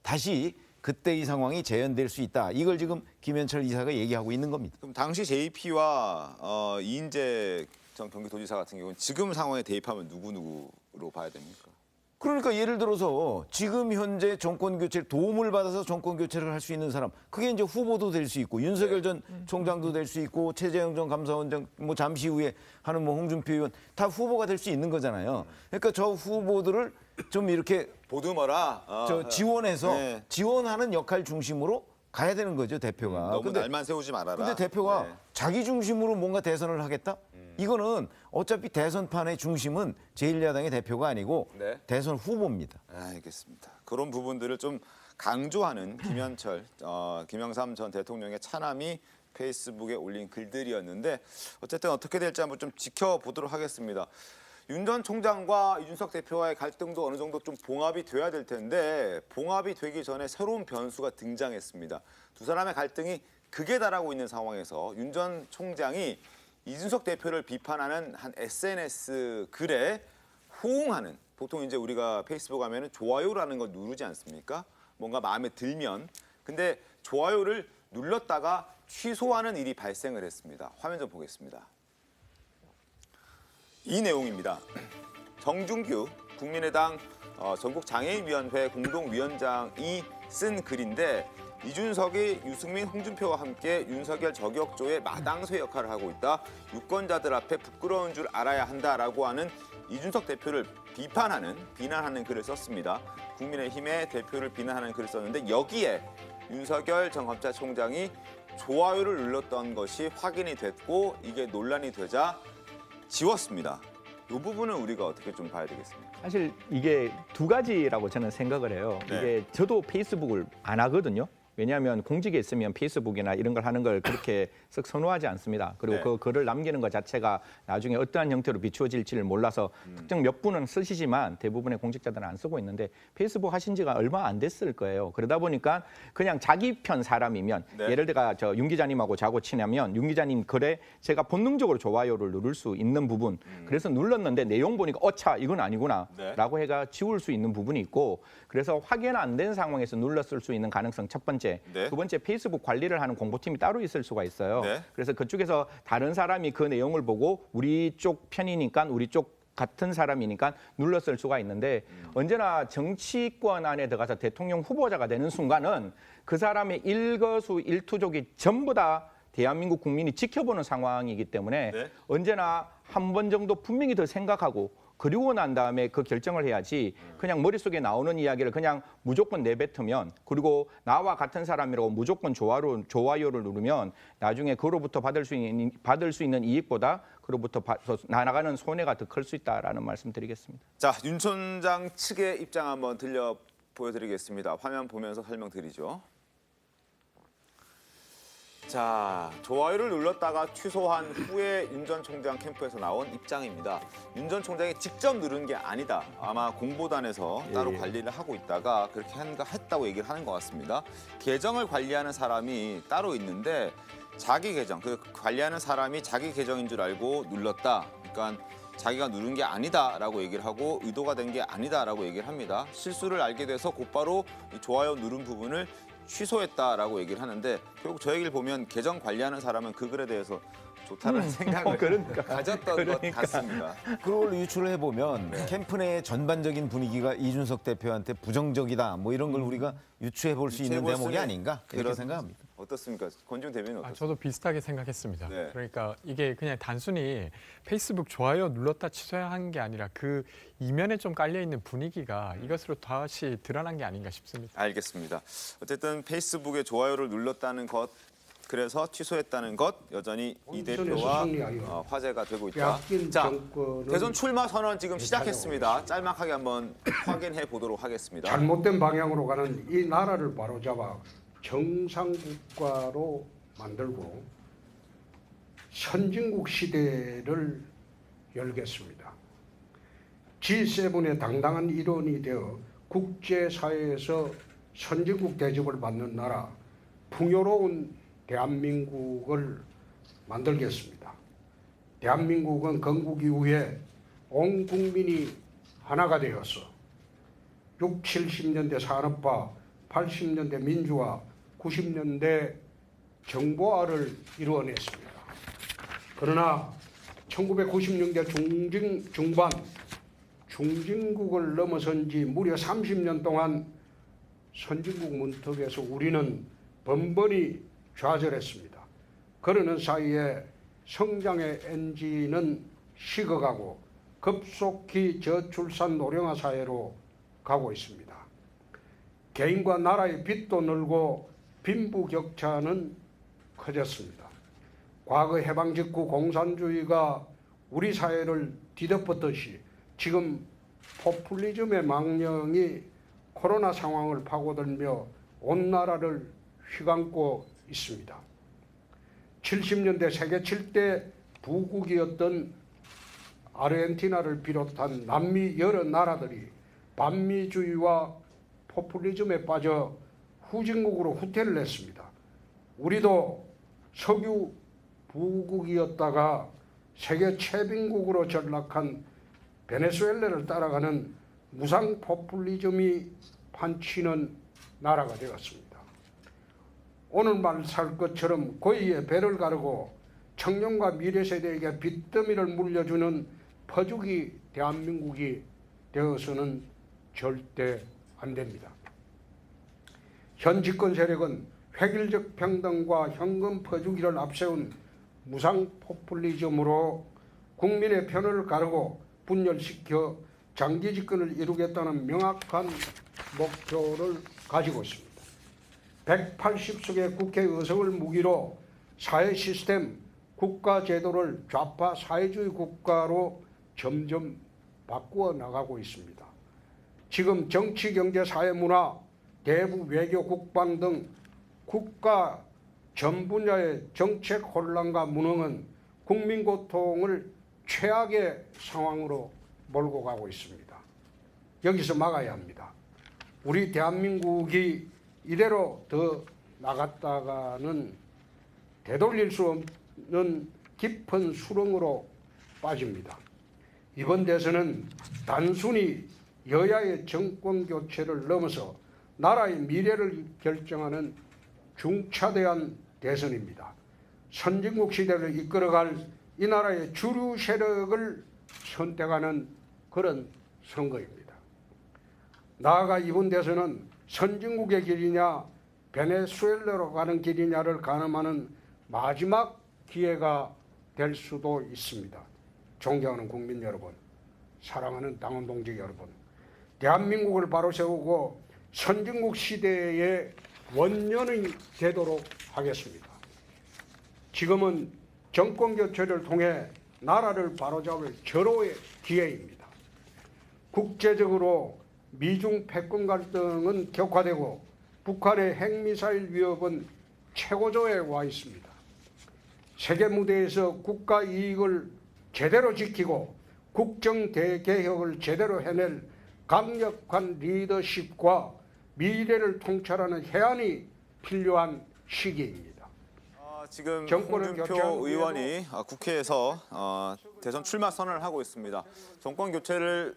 다시 그때 이 상황이 재현될 수 있다. 이걸 지금 김현철 이사가 얘기하고 있는 겁니다. 그럼 당시 JP와 이인재 전 경기도지사 같은 경우는 지금 상황에 대입하면 누구로 봐야 됩니까? 그러니까 예를 들어서 지금 현재 정권 교체를 도움을 받아서 정권 교체를 할 수 있는 사람, 그게 이제 후보도 될 수 있고 윤석열 전 총장도 될 수 있고 최재형 전 감사원장 뭐 잠시 후에 하는 뭐 홍준표 의원 다 후보가 될 수 있는 거잖아요. 그러니까 저 후보들을 좀 이렇게 보듬어라. 지원해서 네. 지원하는 역할 중심으로 가야 되는 거죠 대표가. 너무 날만 세우지 말아라. 근데 대표가 네. 자기 중심으로 뭔가 대선을 하겠다? 이거는 어차피 대선판의 중심은 제1야당의 대표가 아니고 네. 대선 후보입니다. 알겠습니다. 그런 부분들을 좀 강조하는 김현철, 김영삼 전 대통령의 차남이 페이스북에 올린 글들이었는데 어쨌든 어떻게 될지 한번 좀 지켜보도록 하겠습니다. 윤 전 총장과 이준석 대표와의 갈등도 어느 정도 좀 봉합이 돼야 될 텐데 봉합이 되기 전에 새로운 변수가 등장했습니다. 두 사람의 갈등이 극에 달하고 있는 상황에서 윤 전 총장이 이준석 대표를 비판하는 한 SNS 글에 호응하는, 보통 이제 우리가 페이스북 하면은 좋아요라는 거 누르지 않습니까? 뭔가 마음에 들면. 근데 좋아요를 눌렀다가 취소하는 일이 발생을 했습니다. 화면 좀 보겠습니다. 이 내용입니다. 정준규 국민의당 전국장애인위원회 공동위원장이 쓴 글인데 이준석이 유승민, 홍준표와 함께 윤석열 저격조의 마당쇠 역할을 하고 있다. 유권자들 앞에 부끄러운 줄 알아야 한다라고 하는 이준석 대표를 비난하는 글을 썼습니다. 국민의힘의 대표를 비난하는 글을 썼는데 여기에 윤석열 전 검찰총장이 좋아요를 눌렀던 것이 확인이 됐고 이게 논란이 되자 지웠습니다. 이 부분은 우리가 어떻게 좀 봐야 되겠습니까? 사실 이게 두 가지라고 저는 생각을 해요. 네. 이게 저도 페이스북을 안 하거든요. 왜냐하면 공직에 있으면 페이스북이나 이런 걸 하는 걸 그렇게 썩 선호하지 않습니다. 그리고 네. 그 글을 남기는 것 자체가 나중에 어떠한 형태로 비추어질지를 몰라서 특정 몇 분은 쓰시지만 대부분의 공직자들은 안 쓰고 있는데 페이스북 하신 지가 얼마 안 됐을 거예요. 그러다 보니까 그냥 자기 편 사람이면 네. 예를 들어 윤 기자님하고 자고 치냐면 윤 기자님 글에 제가 본능적으로 좋아요를 누를 수 있는 부분 그래서 눌렀는데 내용 보니까 어차 이건 아니구나 네. 라고 해가 지울 수 있는 부분이 있고 그래서 확인 안 된 상황에서 눌렀을 수 있는 가능성 첫 번째 네. 두 번째 페이스북 관리를 하는 공보팀이 따로 있을 수가 있어요. 네. 그래서 그쪽에서 다른 사람이 그 내용을 보고 우리 쪽 편이니까 우리 쪽 같은 사람이니까 눌렀을 수가 있는데 언제나 정치권 안에 들어가서 대통령 후보자가 되는 순간은 그 사람의 일거수일투족이 전부 다 대한민국 국민이 지켜보는 상황이기 때문에 네. 언제나 한 번 정도 분명히 더 생각하고 그리고 난 다음에 그 결정을 해야지 그냥 머릿속에 나오는 이야기를 그냥 무조건 내뱉으면 그리고 나와 같은 사람이라고 무조건 좋아요를 누르면 나중에 그로부터 받을 수 있는 이익보다 그로부터 나가는 손해가 더 클 수 있다라는 말씀 드리겠습니다. 자, 윤 총장 측의 입장 한번 보여드리겠습니다. 화면 보면서 설명드리죠. 자, 좋아요를 눌렀다가 취소한 후에 윤 전 총장 캠프에서 나온 입장입니다. 윤 전 총장이 직접 누른 게 아니다. 아마 공보단에서 따로 관리를 하고 있다가 그렇게 했다고 얘기를 하는 것 같습니다. 계정을 관리하는 사람이 따로 있는데 자기 계정, 그 관리하는 사람이 자기 계정인 줄 알고 눌렀다. 그러니까 자기가 누른 게 아니다라고 얘기를 하고 의도가 된 게 아니다라고 얘기를 합니다. 실수를 알게 돼서 곧바로 이 좋아요 누른 부분을 취소했다라고 얘기를 하는데 결국 저 얘기를 보면 계정 관리하는 사람은 그 글에 대해서 좋다는 생각을 가졌던 것 같습니다. 그걸 유출을 해보면 캠프 내의 전반적인 분위기가 이준석 대표한테 부정적이다 뭐 이런 걸 우리가 유추해 볼 수 있는 유추해볼 대목이 수는 아닌가 그렇게 생각합니다. 어떻습니까? 권지웅 대변인 어떻습니까? 저도 비슷하게 생각했습니다. 네. 그러니까 이게 그냥 단순히 페이스북 좋아요 눌렀다 취소한 게 아니라 그 이면에 좀 깔려 있는 분위기가 이것으로 다시 드러난 게 아닌가 싶습니다. 알겠습니다. 어쨌든 페이스북에 좋아요를 눌렀다는 것, 그래서 취소했다는 것 여전히 이 대표와 화제가 되고 있다. 자, 대선 출마 선언 지금 시작했습니다. 짤막하게 한번 확인해 보도록 하겠습니다. 잘못된 방향으로 가는 이 나라를 바로잡아 정상국가로 만들고 선진국 시대를 열겠습니다. G7의 당당한 일원이 되어 국제사회에서 선진국 대접을 받는 나라, 풍요로운 대한민국을 만들겠습니다. 대한민국은 건국 이후에 온 국민이 하나가 되어서 60, 70년대 산업화, 80년대 민주화, 90년대 정보화를 이루어냈습니다. 그러나 1990년대 중반 중진국을 넘어선 지 무려 30년 동안 선진국 문턱에서 우리는 번번이 좌절했습니다. 그러는 사이에 성장의 엔진은 식어가고 급속히 저출산 노령화 사회로 가고 있습니다. 개인과 나라의 빚도 늘고 빈부격차는 커졌습니다. 과거 해방 직후 공산주의가 우리 사회를 뒤덮었듯이 지금 포퓰리즘의 망령이 코로나 상황을 파고들며 온 나라를 휘감고 있습니다. 70년대 세계 7대 부국이었던 아르헨티나를 비롯한 남미 여러 나라들이 반미주의와 포퓰리즘에 빠져 후진국으로 후퇴를 했습니다. 우리도 석유 부국이었다가 세계 최빈국으로 전락한 베네수엘라를 따라가는 무상 포퓰리즘이 판치는 나라가 되었습니다. 오늘만 살 것처럼 고의의 배를 가르고 청년과 미래 세대에게 빚더미를 물려주는 퍼주기 대한민국이 되어서는 절대 안 됩니다. 현 집권 세력은 획일적 평등과 현금 퍼주기를 앞세운 무상 포퓰리즘으로 국민의 편을 가르고 분열시켜 장기 집권을 이루겠다는 명확한 목표를 가지고 있습니다. 180석의 국회 의석을 무기로 사회 시스템, 국가 제도를 좌파 사회주의 국가로 점점 바꾸어 나가고 있습니다. 지금 정치, 경제, 사회, 문화, 대북, 외교, 국방 등 국가 전 분야의 정책 혼란과 무능은 국민 고통을 최악의 상황으로 몰고 가고 있습니다. 여기서 막아야 합니다. 우리 대한민국이 이대로 더 나갔다가는 되돌릴 수 없는 깊은 수렁으로 빠집니다. 이번 대선은 단순히 여야의 정권 교체를 넘어서 나라의 미래를 결정하는 중차대한 대선입니다. 선진국 시대를 이끌어갈 이 나라의 주류 세력을 선택하는 그런 선거입니다. 나아가 이번 대선은 선진국의 길이냐 베네수엘라로 가는 길이냐를 가늠하는 마지막 기회가 될 수도 있습니다. 존경하는 국민 여러분, 사랑하는 당원 동지 여러분, 대한민국을 바로 세우고 선진국 시대의 원년이 되도록 하겠습니다. 지금은 정권 교체를 통해 나라를 바로잡을 절호의 기회입니다. 국제적으로 미중 패권 갈등은 격화되고 북한의 핵미사일 위협은 최고조에 와 있습니다. 세계 무대에서 국가 이익을 제대로 지키고 국정 대개혁을 제대로 해낼 강력한 리더십과 미래를 통찰하는 해안이 필요한 시기입니다. 지금 정권을 홍준표 교체한 의원이 국회에서 대선 출마 선언을 하고 있습니다. 정권 교체를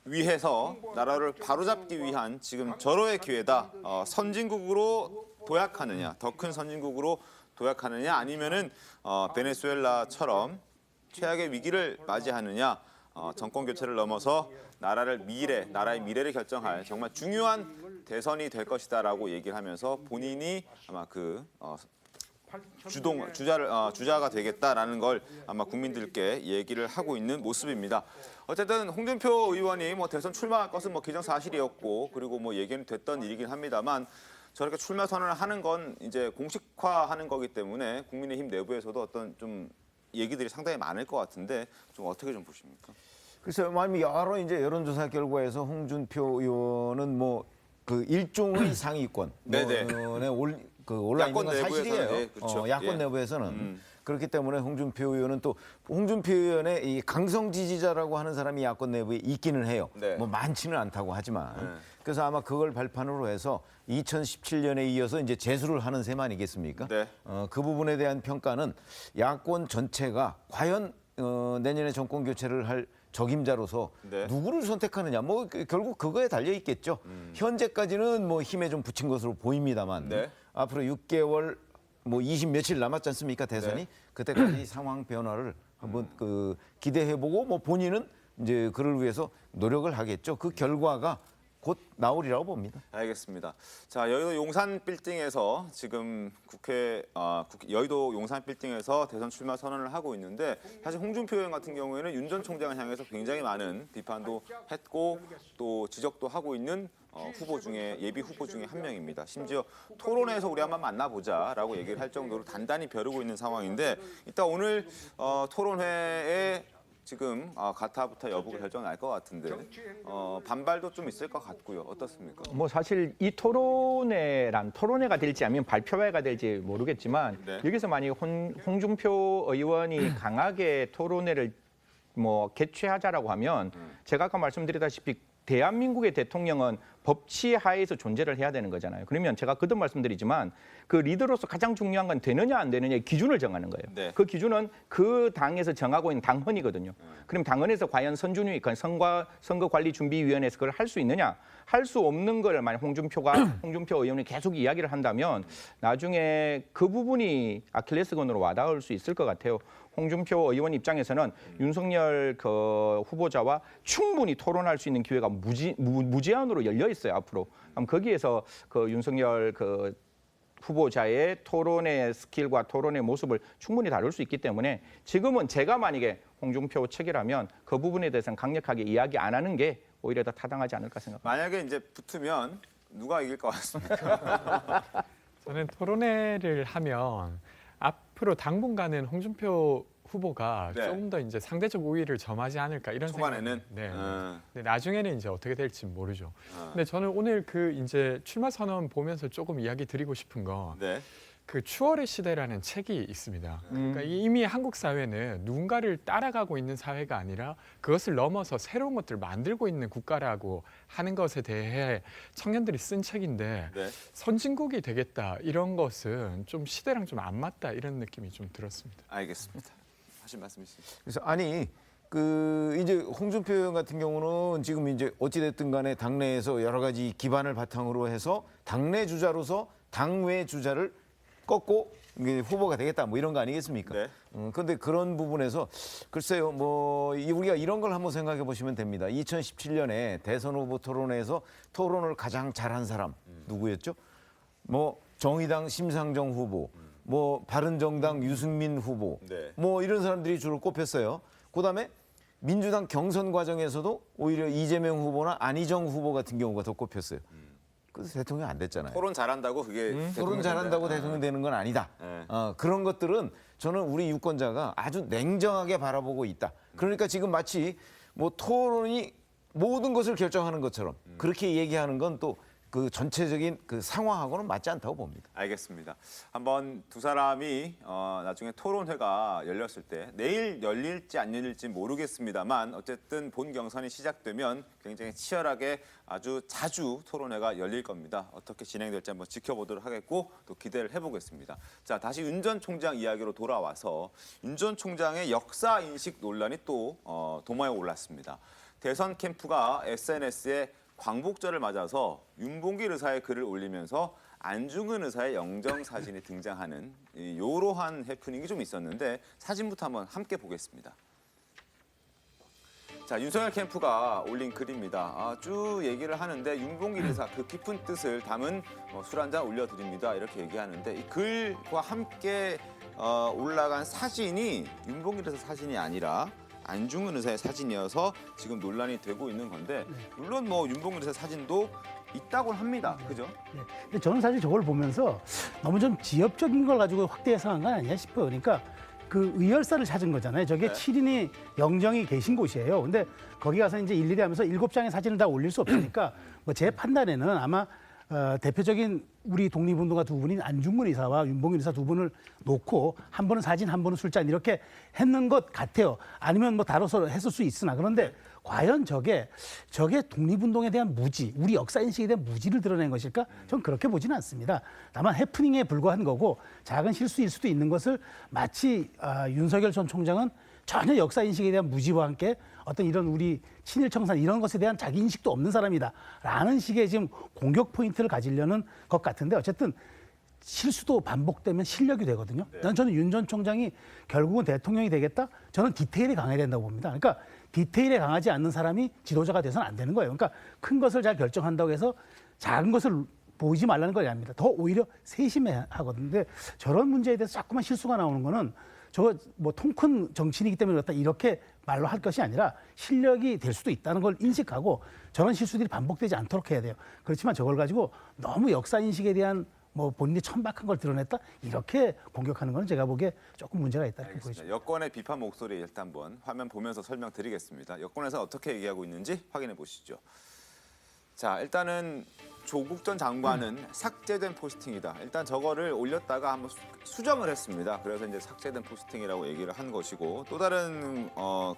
위해서 나라를 바로잡기 위한 지금 절호의 기회다. 선진국으로 도약하느냐, 더 큰 선진국으로 도약하느냐, 아니면은 베네수엘라처럼 최악의 위기를 맞이하느냐. 정권 교체를 넘어서 나라의 미래를 결정할 정말 중요한 대선이 될 것이다라고 얘기를 하면서 본인이 아마 주자가 되겠다라는 걸 아마 국민들께 얘기를 하고 있는 모습입니다. 어쨌든 홍준표 의원이 대선 출마할 것은 기정사실이었고 그리고 얘기는 됐던 일이긴 합니다만 저렇게 출마 선언을 하는 건 이제 공식화하는 거기 때문에 국민의힘 내부에서도 어떤 좀 얘기들이 상당히 많을 것 같은데 좀 어떻게 좀 보십니까? 글쎄요, 여러 이제 여론조사 결과에서 홍준표 의원은 그 일종의 상위권 올라 있는 건 사실이에요. 네, 그렇죠. 야권 내부에서는 그렇기 때문에 홍준표 의원은 또 홍준표 의원의 이 강성 지지자라고 하는 사람이 야권 내부에 있기는 해요. 네. 많지는 않다고 하지만 그래서 아마 그걸 발판으로 해서 2017년에 이어서 이제 재수를 하는 셈 아니겠습니까? 네. 그 부분에 대한 평가는 야권 전체가 과연 내년에 정권 교체를 할 적임자로서 네. 누구를 선택하느냐, 뭐 결국 그거에 달려 있겠죠. 현재까지는 뭐 힘에 좀 붙인 것으로 보입니다만 네. 앞으로 6개월 뭐 20 며칠 남았지 않습니까 대선이? 네. 그때까지 상황 변화를 한번 기대해보고 뭐 본인은 이제 그를 위해서 노력을 하겠죠. 그 결과가 곧 나오리라고 봅니다. 알겠습니다. 자, 여의도 용산 빌딩에서 지금 여의도 용산 빌딩에서 대선 출마 선언을 하고 있는데 사실 홍준표 의원 같은 경우에는 윤 전 총장을 향해서 굉장히 많은 비판도 했고 또 지적도 하고 있는 후보 중에 예비 후보 중에 한 명입니다. 심지어 토론회에서 우리 한번 만나보자라고 얘기를 할 정도로 단단히 벼르고 있는 상황인데 이따 오늘 토론회에 지금 가타부터 여부가 결정 날 것 같은데 반발도 좀 있을 것 같고요. 어떻습니까? 뭐 사실 이 토론회가 될지 아니면 발표회가 될지 모르겠지만 네. 여기서 만약에 홍준표 의원이 강하게 토론회를 뭐 개최하자라고 하면 제가 아까 말씀드렸다시피 대한민국의 대통령은 법치 하에서 존재를 해야 되는 거잖아요. 그러면 제가 거듭 말씀드리지만 그 리더로서 가장 중요한 건 되느냐 안 되느냐의 기준을 정하는 거예요. 네. 그 기준은 그 당에서 정하고 있는 당헌이거든요. 그럼 당헌에서 과연 선준위, 선거관리준비위원회에서 그걸 할 수 있느냐? 할 수 없는 걸 만약 홍준표 의원이 계속 이야기를 한다면 나중에 그 부분이 아킬레스건으로 와닿을 수 있을 것 같아요. 홍준표 의원 입장에서는 윤석열 후보자와 충분히 토론할 수 있는 기회가 무제한으로 열려 있어요 앞으로. 그럼 거기에서 윤석열 후보자의 토론의 스킬과 토론의 모습을 충분히 다룰 수 있기 때문에 지금은 제가 만약에 홍준표 측이라면 그 부분에 대해서는 강력하게 이야기 안 하는 게 오히려 더 타당하지 않을까 생각합니다. 만약에 이제 붙으면 누가 이길 것 같습니까? 저는 토론회를 하면 앞으로 당분간은 홍준표 후보가 네. 조금 더 이제 상대적 우위를 점하지 않을까 이런 초반에는? 네. 근데 나중에는 이제 어떻게 될지 모르죠. 근데 저는 오늘 이제 출마 선언 보면서 조금 이야기 드리고 싶은 거. 네. 그 추월의 시대라는 책이 있습니다. 그러니까 이미 한국 사회는 누군가를 따라가고 있는 사회가 아니라 그것을 넘어서 새로운 것들을 만들고 있는 국가라고 하는 것에 대해 청년들이 쓴 책인데 네. 선진국이 되겠다 이런 것은 좀 시대랑 좀 안 맞다 이런 느낌이 좀 들었습니다. 알겠습니다. 하실 말씀 있습니다. 그래서 이제 홍준표 의원 같은 경우는 지금 이제 어찌됐든 간에 당내에서 여러 가지 기반을 바탕으로 해서 당내 주자로서 당외 주자를 꺾고 후보가 되겠다 뭐 이런 거 아니겠습니까? 네. 그런데 그런 부분에서 글쎄요, 뭐 우리가 이런 걸 한번 생각해 보시면 됩니다. 2017년에 대선 후보 토론회에서 토론을 가장 잘한 사람 누구였죠? 뭐 정의당 심상정 후보, 뭐 바른정당 유승민 후보, 네. 뭐 이런 사람들이 주로 꼽혔어요. 그다음에 민주당 경선 과정에서도 오히려 이재명 후보나 안희정 후보 같은 경우가 더 꼽혔어요. 그래서 대통령 안 됐잖아요. 토론 잘한다고 그게 토론 잘한다고 대통령 되는 건 아니다. 네. 그런 것들은 저는 우리 유권자가 아주 냉정하게 바라보고 있다. 그러니까 지금 마치 뭐 토론이 모든 것을 결정하는 것처럼 그렇게 얘기하는 건 또 그 전체적인 그 상황하고는 맞지 않다고 봅니다. 알겠습니다. 한번 두 사람이 나중에 토론회가 열렸을 때 내일 열릴지 안 열릴지 모르겠습니다만 어쨌든 본 경선이 시작되면 굉장히 치열하게 아주 자주 토론회가 열릴 겁니다. 어떻게 진행될지 한번 지켜보도록 하겠고 또 기대를 해보겠습니다. 자, 다시 윤 전 총장 이야기로 돌아와서 윤 전 총장의 역사 인식 논란이 또 도마에 올랐습니다. 대선 캠프가 SNS에 광복절을 맞아서 윤봉길 의사의 글을 올리면서 안중근 의사의 영정 사진이 등장하는 이러한 해프닝이 좀 있었는데 사진부터 한번 함께 보겠습니다. 자, 윤석열 캠프가 올린 글입니다. 쭉 얘기를 하는데 윤봉길 의사 그 깊은 뜻을 담은 술 한 잔 올려드립니다. 이렇게 얘기하는데 이 글과 함께 올라간 사진이 윤봉길 의사 사진이 아니라 안중근 의사의 사진이어서 지금 논란이 되고 있는 건데 물론 뭐 윤봉길 의사 사진도 있다고는 합니다. 그죠? 네. 근데 저는 사실 저걸 보면서 너무 좀 지엽적인 걸 가지고 확대 해석한 건 아니냐 싶어요. 그러니까 그 의열사를 찾은 거잖아요. 저게 네. 7인이 영정이 계신 곳이에요. 근데 거기 가서 이제 일일이 하면서 7장의 사진을 다 올릴 수 없으니까 뭐 제 판단에는 아마 대표적인 우리 독립운동가 두 분인 안중근 의사와 윤봉길 의사 두 분을 놓고 한 분은 사진, 한 분은 술잔 이렇게 했는 것 같아요. 아니면 뭐 다뤄서 했을 수 있으나 그런데 과연 저게 독립운동에 대한 무지, 우리 역사 인식에 대한 무지를 드러낸 것일까? 전 그렇게 보지는 않습니다. 다만 해프닝에 불과한 거고 작은 실수일 수도 있는 것을 마치 윤석열 전 총장은 전혀 역사 인식에 대한 무지와 함께 어떤 이런 우리 친일 청산 이런 것에 대한 자기 인식도 없는 사람이다라는 식의 지금 공격 포인트를 가지려는 것 같은데 어쨌든 실수도 반복되면 실력이 되거든요. 저는 윤 전 총장이 결국은 대통령이 되겠다? 저는 디테일에 강해야 된다고 봅니다. 그러니까 디테일에 강하지 않는 사람이 지도자가 돼서는 안 되는 거예요. 그러니까 큰 것을 잘 결정한다고 해서 작은 것을 보이지 말라는 걸 아닙니다. 더 오히려 세심해야 하거든요. 근데 저런 문제에 대해서 자꾸만 실수가 나오는 거는 저거 뭐 통 큰 정치인이기 때문에 그렇다 이렇게 말로 할 것이 아니라 실력이 될 수도 있다는 걸 인식하고 저런 실수들이 반복되지 않도록 해야 돼요. 그렇지만 저걸 가지고 너무 역사 인식에 대한 뭐 본인이 천박한 걸 드러냈다 이렇게 공격하는 건 제가 보기에 조금 문제가 있다 이렇게 보이죠. 여권의 비판 목소리 일단 한번 화면 보면서 설명드리겠습니다. 여권에서 어떻게 얘기하고 있는지 확인해 보시죠. 자, 일단은 조국 전 장관은 삭제된 포스팅이다. 일단 저거를 올렸다가 한번 수정을 했습니다. 그래서 이제 삭제된 포스팅이라고 얘기를 한 것이고 또 다른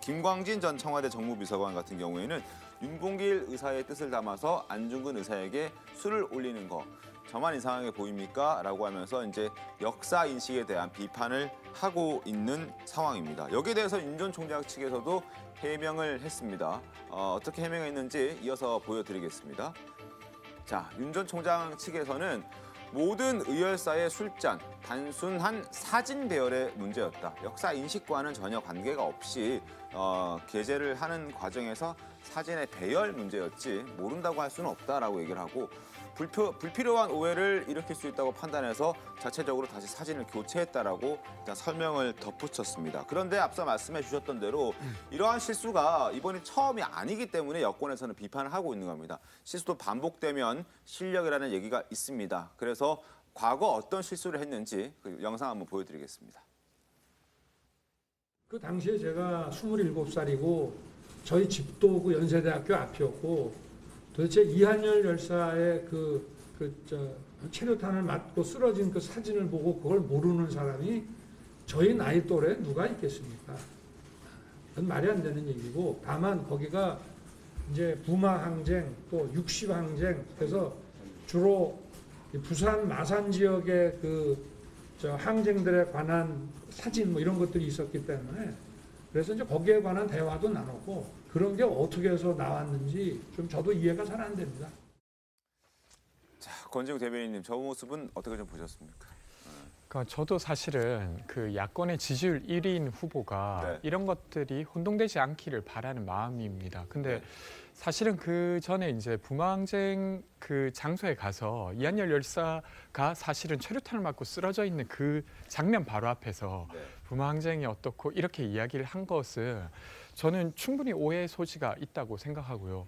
김광진 전 청와대 정무비서관 같은 경우에는 윤봉길 의사의 뜻을 담아서 안중근 의사에게 술을 올리는 거 저만 이상하게 보입니까? 라고 하면서 이제 역사 인식에 대한 비판을 하고 있는 상황입니다. 여기에 대해서 윤 전 총장 측에서도 해명을 했습니다. 어떻게 해명했는지 이어서 보여드리겠습니다. 자, 윤 전 총장 측에서는 모든 의열사의 술잔, 단순한 사진 배열의 문제였다. 역사 인식과는 전혀 관계가 없이 게재를 하는 과정에서 사진의 배열 문제였지 모른다고 할 수는 없다라고 얘기를 하고 불필요한 오해를 일으킬 수 있다고 판단해서 자체적으로 다시 사진을 교체했다라고 일단 설명을 덧붙였습니다. 그런데 앞서 말씀해 주셨던 대로 이러한 실수가 이번이 처음이 아니기 때문에 여권에서는 비판을 하고 있는 겁니다. 실수도 반복되면 실력이라는 얘기가 있습니다. 그래서 과거 어떤 실수를 했는지 그 영상 한번 보여드리겠습니다. 그 당시에 제가 27살이고 저희 집도 그 연세대학교 앞이었고 도대체 이한열 열사의 체류탄을 맞고 쓰러진 그 사진을 보고 그걸 모르는 사람이 저희 나이 또래 누가 있겠습니까? 그건 말이 안 되는 얘기고 다만 거기가 이제 부마 항쟁 또 60 항쟁 그래서 주로 부산 마산 지역의 항쟁들에 관한 사진 뭐 이런 것들이 있었기 때문에 그래서 이제 거기에 관한 대화도 나눴고 그런 게 어떻게 해서 나왔는지 좀 저도 이해가 잘 안 됩니다. 자, 권지웅 대변인님, 저 모습은 어떻게 좀 보셨습니까? 그러니까 저도 사실은 그 야권의 지지율 1위인 후보가 이런 것들이 혼동되지 않기를 바라는 마음입니다. 근데 사실은 그 전에 이제 부마항쟁 그 장소에 가서 이한열 열사가 사실은 최루탄을 맞고 쓰러져 있는 그 장면 바로 앞에서 부마항쟁이 어떻고 이렇게 이야기를 한 것은 저는 충분히 오해의 소지가 있다고 생각하고요.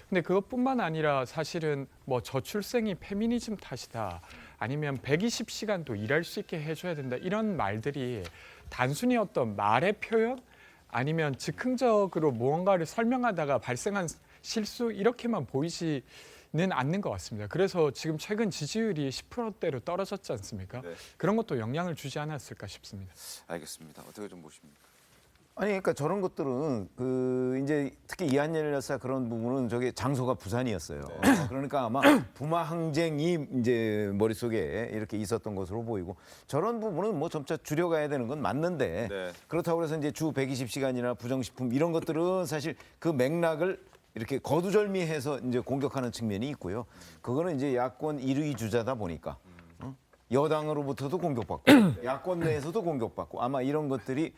근데 그것뿐만 아니라 사실은 뭐 저출생이 페미니즘 탓이다. 아니면 120시간도 일할 수 있게 해줘야 된다. 이런 말들이 단순히 어떤 말의 표현 아니면 즉흥적으로 무언가를 설명하다가 발생한 실수 이렇게만 보이지는 않는 것 같습니다. 그래서 지금 최근 지지율이 10%대로 떨어졌지 않습니까? 그런 것도 영향을 주지 않았을까 싶습니다. 알겠습니다. 어떻게 좀 보십니까? 아니 그러니까 저런 것들은 이제 특히 이한열 열사 그런 부분은 저게 장소가 부산이었어요. 그러니까 아마 부마 항쟁이 이제 머릿속에 이렇게 있었던 것으로 보이고 저런 부분은 뭐 점차 줄여가야 되는 건 맞는데 그렇다고 해서 이제 주 120시간이나 부정식품 이런 것들은 사실 그 맥락을 이렇게 거두절미해서 이제 공격하는 측면이 있고요. 그거는 이제 야권 1위 주자다 보니까 여당으로부터도 공격받고 야권 내에서도 공격받고 아마 이런 것들이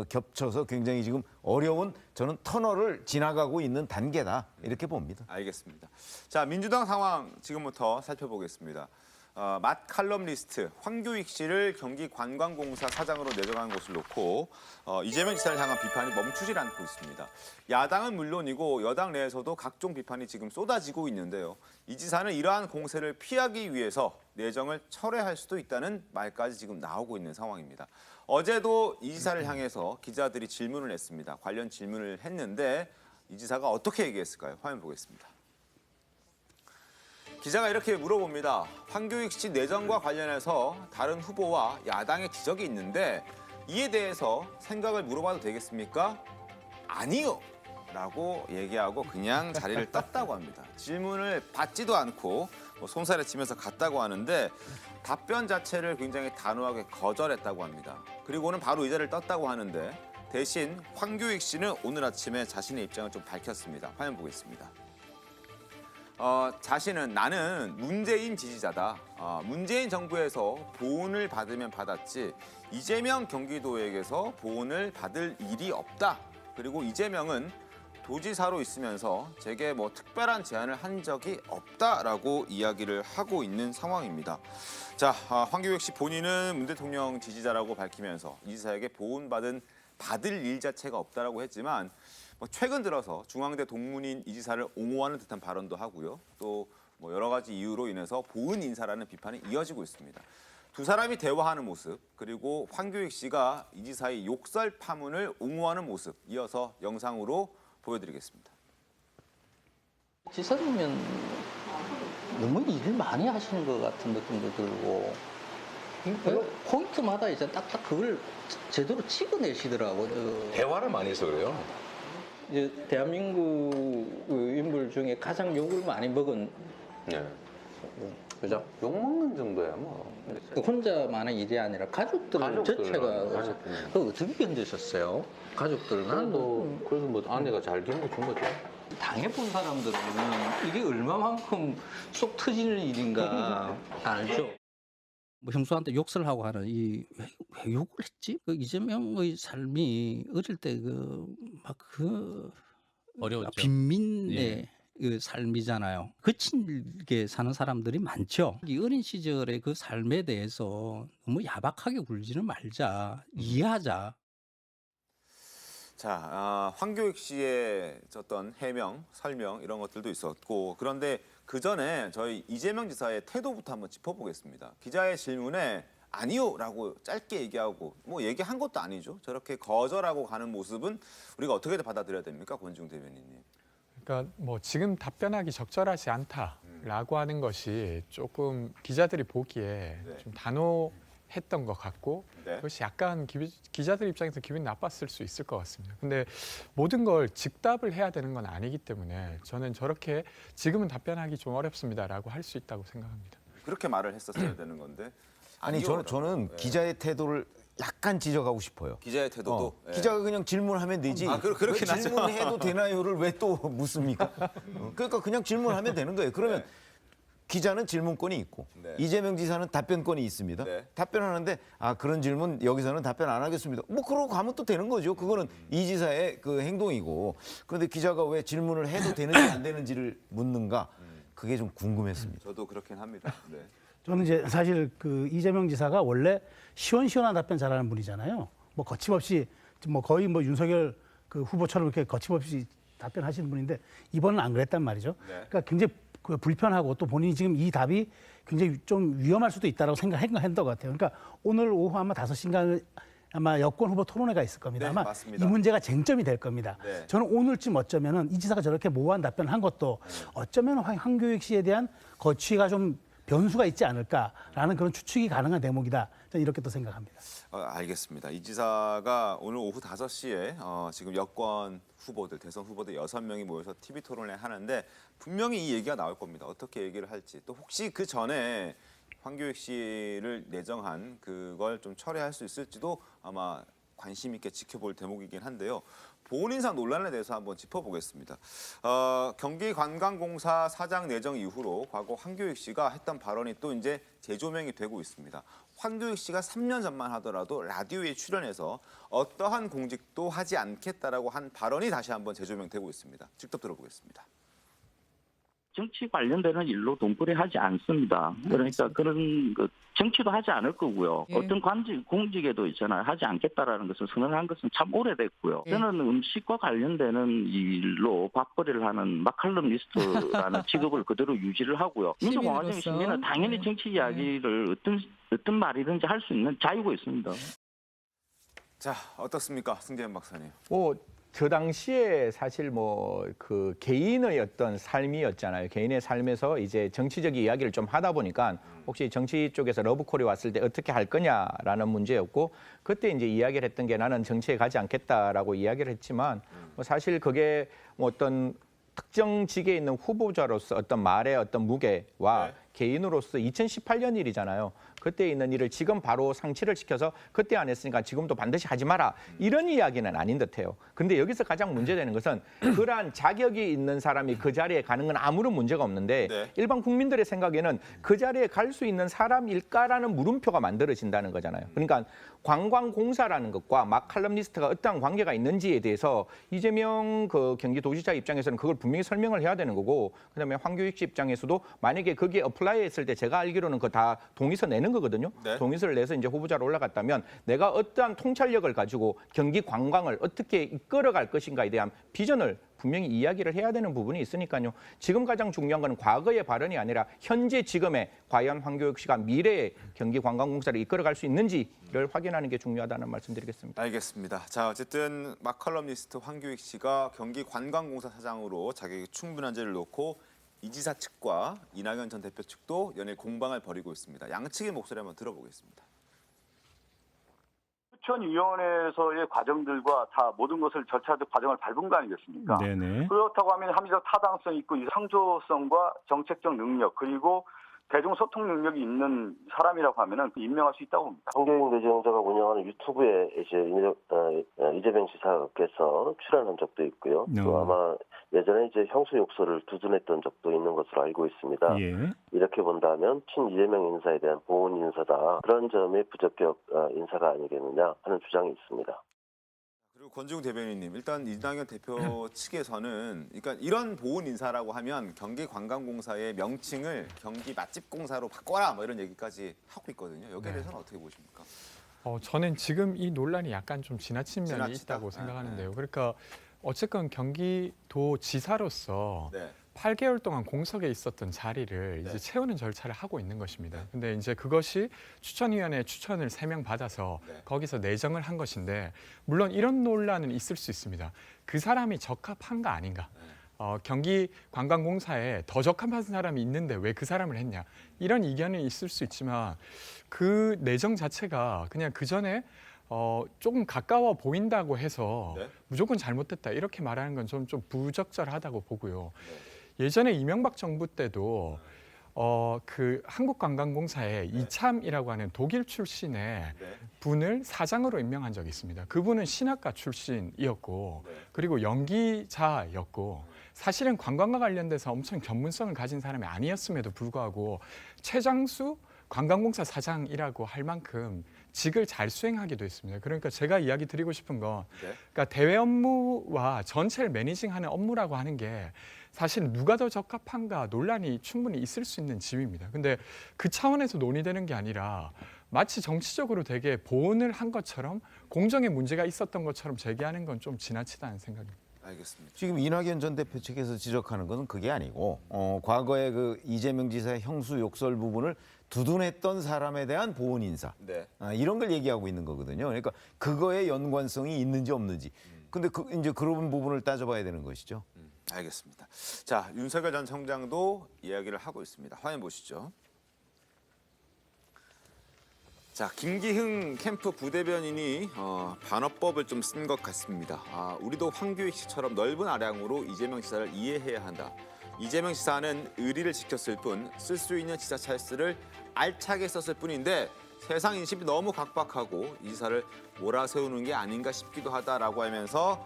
겹쳐서 굉장히 지금 어려운 저는 터널을 지나가고 있는 단계다 이렇게 봅니다. 알겠습니다. 자, 민주당 상황 지금부터 살펴보겠습니다. 맛 칼럼니스트 황교익 씨를 경기관광공사 사장으로 내정한 것을 놓고 이재명 지사를 향한 비판이 멈추질 않고 있습니다. 야당은 물론이고 여당 내에서도 각종 비판이 지금 쏟아지고 있는데요. 이 지사는 이러한 공세를 피하기 위해서 내정을 철회할 수도 있다는 말까지 지금 나오고 있는 상황입니다. 어제도 이 지사를 향해서 기자들이 질문을 했습니다. 관련 질문을 했는데 이 지사가 어떻게 얘기했을까요? 화면 보겠습니다. 기자가 이렇게 물어봅니다. 황교익 씨 내정과 관련해서 다른 후보와 야당의 지적이 있는데 이에 대해서 생각을 물어봐도 되겠습니까? 아니요. 라고 얘기하고 그냥 자리를 떴다고 합니다. 질문을 받지도 않고 손살에 치면서 갔다고 하는데 답변 자체를 굉장히 단호하게 거절했다고 합니다. 그리고는 바로 이 자리를 떴다고 하는데 대신 황교익 씨는 오늘 아침에 자신의 입장을 좀 밝혔습니다. 화면 보겠습니다. 자신은 나는 문재인 지지자다. 문재인 정부에서 보훈을 받으면 받았지 이재명 경기도에게서 보훈을 받을 일이 없다. 그리고 이재명은 도지사로 있으면서 제게 뭐 특별한 제안을 한 적이 없다라고 이야기를 하고 있는 상황입니다. 자, 황교익 씨 본인은 문 대통령 지지자라고 밝히면서 이 지사에게 받을 일 자체가 없다라고 했지만 최근 들어서 중앙대 동문인 이 지사를 옹호하는 듯한 발언도 하고요. 또 여러 가지 이유로 인해서 보은 인사라는 비판이 이어지고 있습니다. 두 사람이 대화하는 모습, 그리고 황교익 씨가 이 지사의 욕설 파문을 옹호하는 모습 이어서 영상으로 보여드리겠습니다. 지사님은 너무 일을 많이 하시는 것 같은 느낌도 들고 포인트마다 이제 딱딱 그걸 제대로 찍어내시더라고요. 대화를 많이 해서 그래요. 이제 대한민국 인물 중에 가장 욕을 많이 먹은 네. 그죠? 욕 먹는 정도야 뭐. 혼자만의 일이 아니라 가족들 자체가 그 어떻게 견디셨어요? 가족들 나도 그래서 뭐 아내가 잘 견뎌준 거죠. 당해본 사람들은 이게 얼마만큼 속 터지는 일인가 알죠? 뭐 형수한테 욕설 하고 하는 왜 욕을 했지? 그 이재명의 삶이 어릴 때 어려웠죠. 빈민의 예. 그 삶이잖아요. 거칠게 사는 사람들이 많죠. 이 어린 시절의 그 삶에 대해서 너무 야박하게 굴지는 말자, 이해하자. 자, 황교익 씨의 어떤 해명, 설명 이런 것들도 있었고 그런데 그 전에 저희 이재명 지사의 태도부터 한번 짚어보겠습니다. 기자의 질문에 아니요라고 짧게 얘기하고 얘기한 것도 아니죠. 저렇게 거절하고 가는 모습은 우리가 어떻게 받아들여야 됩니까, 권지웅 대변인님? 그러니까 지금 답변하기 적절하지 않다라고 하는 것이 조금 기자들이 보기에 좀 단호했던 것 같고 그것이 약간 기자들 입장에서 기분이 나빴을 수 있을 것 같습니다. 근데 모든 걸 즉답을 해야 되는 건 아니기 때문에 저는 저렇게 지금은 답변하기 좀 어렵습니다라고 할 수 있다고 생각합니다. 그렇게 말을 했었어야 되는 건데. 아니 저는 기자의 태도를 약간 지적하고 싶어요. 기자의 태도도? 기자가 그냥 질문하면 되지. 그렇긴 하죠. 질문해도 되나요를 왜 또 묻습니까? 그러니까 그냥 질문하면 되는 거예요. 그러면 기자는 질문권이 있고 이재명 지사는 답변권이 있습니다. 답변하는데 그런 질문 여기서는 답변 안 하겠습니다. 그러고 가면 또 되는 거죠. 그거는 이 지사의 그 행동이고. 그런데 기자가 왜 질문을 해도 되는지 안 되는지를 묻는가? 그게 좀 궁금했습니다. 저도 그렇긴 합니다. 네. 저는 이제 사실 그 이재명 지사가 원래 시원시원한 답변 잘하는 분이잖아요. 거침없이 거의 윤석열 그 후보처럼 이렇게 거침없이 답변하시는 분인데 이번은 안 그랬단 말이죠. 그러니까 굉장히 불편하고 또 본인이 지금 이 답이 굉장히 좀 위험할 수도 있다라고 생각한 것 같아요. 그러니까 오늘 오후 아마 5시인가 아마 여권 후보 토론회가 있을 겁니다. 아마 맞습니다. 이 문제가 쟁점이 될 겁니다. 저는 오늘쯤 어쩌면은 이 지사가 저렇게 모호한 답변을 한 것도 어쩌면 황교익 씨에 대한 거취가 좀 변수가 있지 않을까라는 그런 추측이 가능한 대목이다. 저는 이렇게 또 생각합니다. 알겠습니다. 이 지사가 오늘 오후 5시에 지금 여권 후보들, 대선 후보들 6명이 모여서 TV 토론회 하는데 분명히 이 얘기가 나올 겁니다. 어떻게 얘기를 할지. 또 혹시 그 전에 황교익 씨를 내정한 그걸 좀 철회할 수 있을지도 아마 관심 있게 지켜볼 대목이긴 한데요. 보훈인사 논란에 대해서 한번 짚어보겠습니다. 경기관광공사 사장 내정 이후로 과거 황교익 씨가 했던 발언이 또 이제 재조명이 되고 있습니다. 황교익 씨가 3년 전만 하더라도 라디오에 출연해서 어떠한 공직도 하지 않겠다라고 한 발언이 다시 한번 재조명되고 있습니다. 직접 들어보겠습니다. 정치 관련되는 일로 돈벌이하지 않습니다. 그러니까 그런 정치도 하지 않을 거고요. 어떤 공직에도 있잖아요. 하지 않겠다라는 것을 선언한 것은 참 오래됐고요. 저는 음식과 관련되는 일로 밥벌이를 하는 마칼럼니스트라는 직업을 그대로 유지를 하고요. 민주공화정의 시민은 당연히 정치 이야기를 어떤 말이든지 할 수 있는 자유가 있습니다. 자, 어떻습니까, 승재현 박사님? 저 당시에 사실 뭐 그 개인의 어떤 삶이었잖아요. 개인의 삶에서 이제 정치적 이야기를 좀 하다 보니까 혹시 정치 쪽에서 러브콜이 왔을 때 어떻게 할 거냐라는 문제였고 그때 이제 이야기를 했던 게 나는 정치에 가지 않겠다라고 이야기를 했지만 뭐 사실 그게 뭐 어떤 특정 직에 있는 후보자로서 어떤 말의 어떤 무게와 개인으로서 2018년 일이잖아요. 그때 있는 일을 지금 바로 상치를 시켜서 그때 안 했으니까 지금도 반드시 하지 마라. 이런 이야기는 아닌 듯해요. 근데 여기서 가장 문제되는 것은 그러한 자격이 있는 사람이 그 자리에 가는 건 아무런 문제가 없는데 일반 국민들의 생각에는 그 자리에 갈 수 있는 사람일까라는 물음표가 만들어진다는 거잖아요. 그러니까 관광공사라는 것과 막 칼럼니스트가 어떠한 관계가 있는지에 대해서 이재명 그 경기도지사 입장에서는 그걸 분명히 설명을 해야 되는 거고 그다음에 황교익 씨 입장에서도 만약에 거기에 어플라이했을 때 제가 알기로는 그거 다 동의서 내는 거거든요. 동의서를 내서 이제 후보자로 올라갔다면 내가 어떠한 통찰력을 가지고 경기 관광을 어떻게 이끌어갈 것인가에 대한 비전을 분명히 이야기를 해야 되는 부분이 있으니까요. 지금 가장 중요한 건 과거의 발언이 아니라 현재 지금의 과연 황교익 씨가 미래의 경기관광공사를 이끌어갈 수 있는지를 확인하는 게 중요하다는 말씀드리겠습니다. 알겠습니다. 자, 어쨌든 막칼럼니스트 황교익 씨가 경기관광공사 사장으로 자격이 충분한지를 놓고 이 지사 측과 이낙연 전 대표 측도 연일 공방을 벌이고 있습니다. 양측의 목소리 한번 들어보겠습니다. 추천위원회에서의 과정들과 다 모든 것을 절차적 과정을 밟은 거 아니겠습니까? 네네. 그렇다고 하면 합리적 타당성 있고 상조성과 정책적 능력 그리고 대중소통 능력이 있는 사람이라고 하면은 임명할 수 있다고 봅니다. 황교익 내정자가 운영하는 유튜브에 이제 이재명 지사께서 출연한 적도 있고요. 또 아마 예전에 이제 형수 욕설을 두둔했던 적도 있는 것으로 알고 있습니다. 예. 이렇게 본다면 친 이재명 인사에 대한 보훈 인사다. 그런 점의 부적격 인사가 아니겠느냐 하는 주장이 있습니다. 그리고 권지웅 대변인님, 일단 이낙연 대표 측에서는 그러니까 이런 보훈 인사라고 하면 경기관광공사의 명칭을 경기 맛집공사로 바꿔라 뭐 이런 얘기까지 하고 있거든요. 여기에 대해서는 어떻게 보십니까? 저는 지금 이 논란이 약간 좀 지나친 면이 있다고 생각하는데요. 그러니까 어쨌건 경기도 지사로서 8개월 동안 공석에 있었던 자리를 이제 채우는 절차를 하고 있는 것입니다. 근데 이제 그것이 추천위원회 추천을 3명 받아서 거기서 내정을 한 것인데 물론 이런 논란은 있을 수 있습니다. 그 사람이 적합한가 아닌가. 경기관광공사에 더 적합한 사람이 있는데 왜 그 사람을 했냐. 이런 이견이 있을 수 있지만 그 내정 자체가 그냥 그 전에 조금 가까워 보인다고 해서 무조건 잘못됐다 이렇게 말하는 건 좀 부적절하다고 보고요. 예전에 이명박 정부 때도 그 한국관광공사에 이참이라고 하는 독일 출신의 분을 사장으로 임명한 적이 있습니다. 그분은 신학과 출신이었고 그리고 연기자였고 사실은 관광과 관련돼서 엄청 전문성을 가진 사람이 아니었음에도 불구하고 최장수 관광공사 사장이라고 할 만큼 직을 잘 수행하기도 했습니다. 그러니까 제가 이야기 드리고 싶은 건 그러니까 대외 업무와 전체를 매니징하는 업무라고 하는 게 사실 누가 더 적합한가 논란이 충분히 있을 수 있는 지위입니다. 근데 그 차원에서 논의되는 게 아니라 마치 정치적으로 되게 보온을 한 것처럼 공정에 문제가 있었던 것처럼 제기하는 건 좀 지나치다는 생각입니다. 알겠습니다. 지금 이낙연 전 대표 측에서 지적하는 것은 그게 아니고 과거에 그 이재명 지사의 형수 욕설 부분을 두둔했던 사람에 대한 보훈 인사 이런 걸 얘기하고 있는 거거든요. 그러니까 그거에 연관성이 있는지 없는지. 근데 이제 그런 부분을 따져봐야 되는 것이죠. 알겠습니다. 자, 윤석열 전 청장도 이야기를 하고 있습니다. 화면 보시죠. 자, 김기흥 캠프 부대변인이 반어법을 좀 쓴 것 같습니다. 우리도 황교익 씨처럼 넓은 아량으로 이재명 지사를 이해해야 한다. 이재명 지사는 의리를 지켰을 뿐 쓸 수 있는 지사 찰스를 알차게 썼을 뿐인데 세상 인심이 너무 각박하고 이 지사를 몰아세우는 게 아닌가 싶기도 하다라고 하면서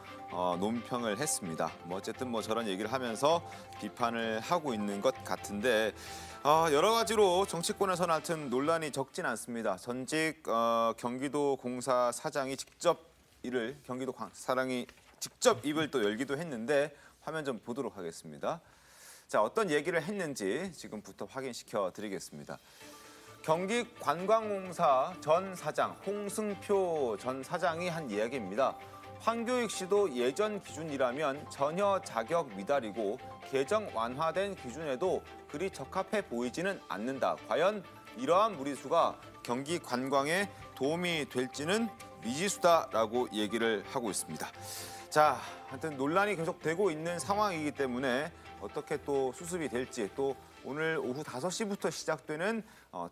논평을 했습니다. 어쨌든 저런 얘기를 하면서 비판을 하고 있는 것 같은데 여러 가지로 정치권에서는 하여튼 논란이 적진 않습니다. 전직 경기도 공사 사장이 직접 입을 또 열기도 했는데 화면 좀 보도록 하겠습니다. 자, 어떤 얘기를 했는지 지금부터 확인시켜 드리겠습니다. 경기관광공사 전 사장 홍승표 전 사장이 한 이야기입니다. 황교익 씨도 예전 기준이라면 전혀 자격 미달이고 개정 완화된 기준에도 그리 적합해 보이지는 않는다. 과연 이러한 무리수가 경기 관광에 도움이 될지는 미지수다라고 얘기를 하고 있습니다. 자, 하여튼 논란이 계속되고 있는 상황이기 때문에 어떻게 또 수습이 될지, 또 오늘 오후 5시부터 시작되는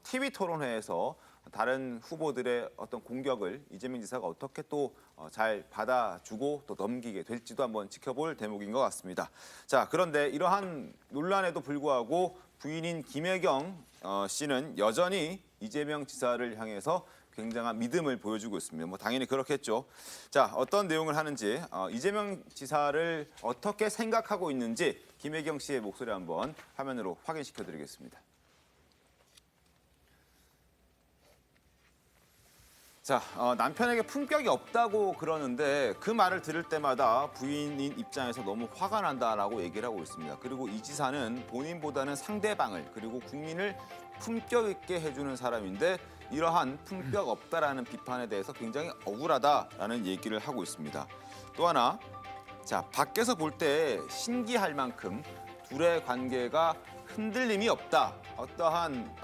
TV 토론회에서 다른 후보들의 어떤 공격을 이재명 지사가 어떻게 또 잘 받아주고 또 넘기게 될지도 한번 지켜볼 대목인 것 같습니다. 자, 그런데 이러한 논란에도 불구하고 부인인 김혜경 씨는 여전히 이재명 지사를 향해서 굉장한 믿음을 보여주고 있습니다. 뭐 당연히 그렇겠죠. 자, 어떤 내용을 하는지 이재명 지사를 어떻게 생각하고 있는지 김혜경 씨의 목소리 한번 화면으로 확인시켜드리겠습니다. 자, 남편에게 품격이 없다고 그러는데 그 말을 들을 때마다 부인인 입장에서 너무 화가 난다라고 얘기를 하고 있습니다. 그리고 이 지사는 본인보다는 상대방을 그리고 국민을 품격 있게 해주는 사람인데 이러한 품격 없다라는 비판에 대해서 굉장히 억울하다라는 얘기를 하고 있습니다. 또 하나, 자, 밖에서 볼 때 신기할 만큼 둘의 관계가 흔들림이 없다. 어떠한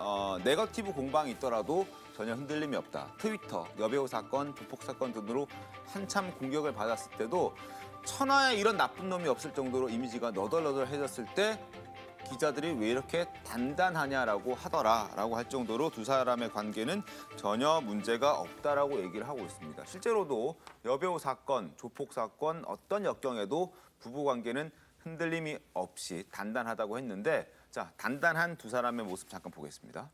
네거티브 공방이 있더라도 전혀 흔들림이 없다. 트위터, 여배우 사건, 조폭 사건 등으로 한참 공격을 받았을 때도 천하에 이런 나쁜 놈이 없을 정도로 이미지가 너덜너덜해졌을 때 기자들이 왜 이렇게 단단하냐라고 하더라라고 할 정도로 두 사람의 관계는 전혀 문제가 없다라고 얘기를 하고 있습니다. 실제로도 여배우 사건, 조폭 사건 어떤 역경에도 부부 관계는 흔들림이 없이 단단하다고 했는데 자, 단단한 두 사람의 모습 잠깐 보겠습니다.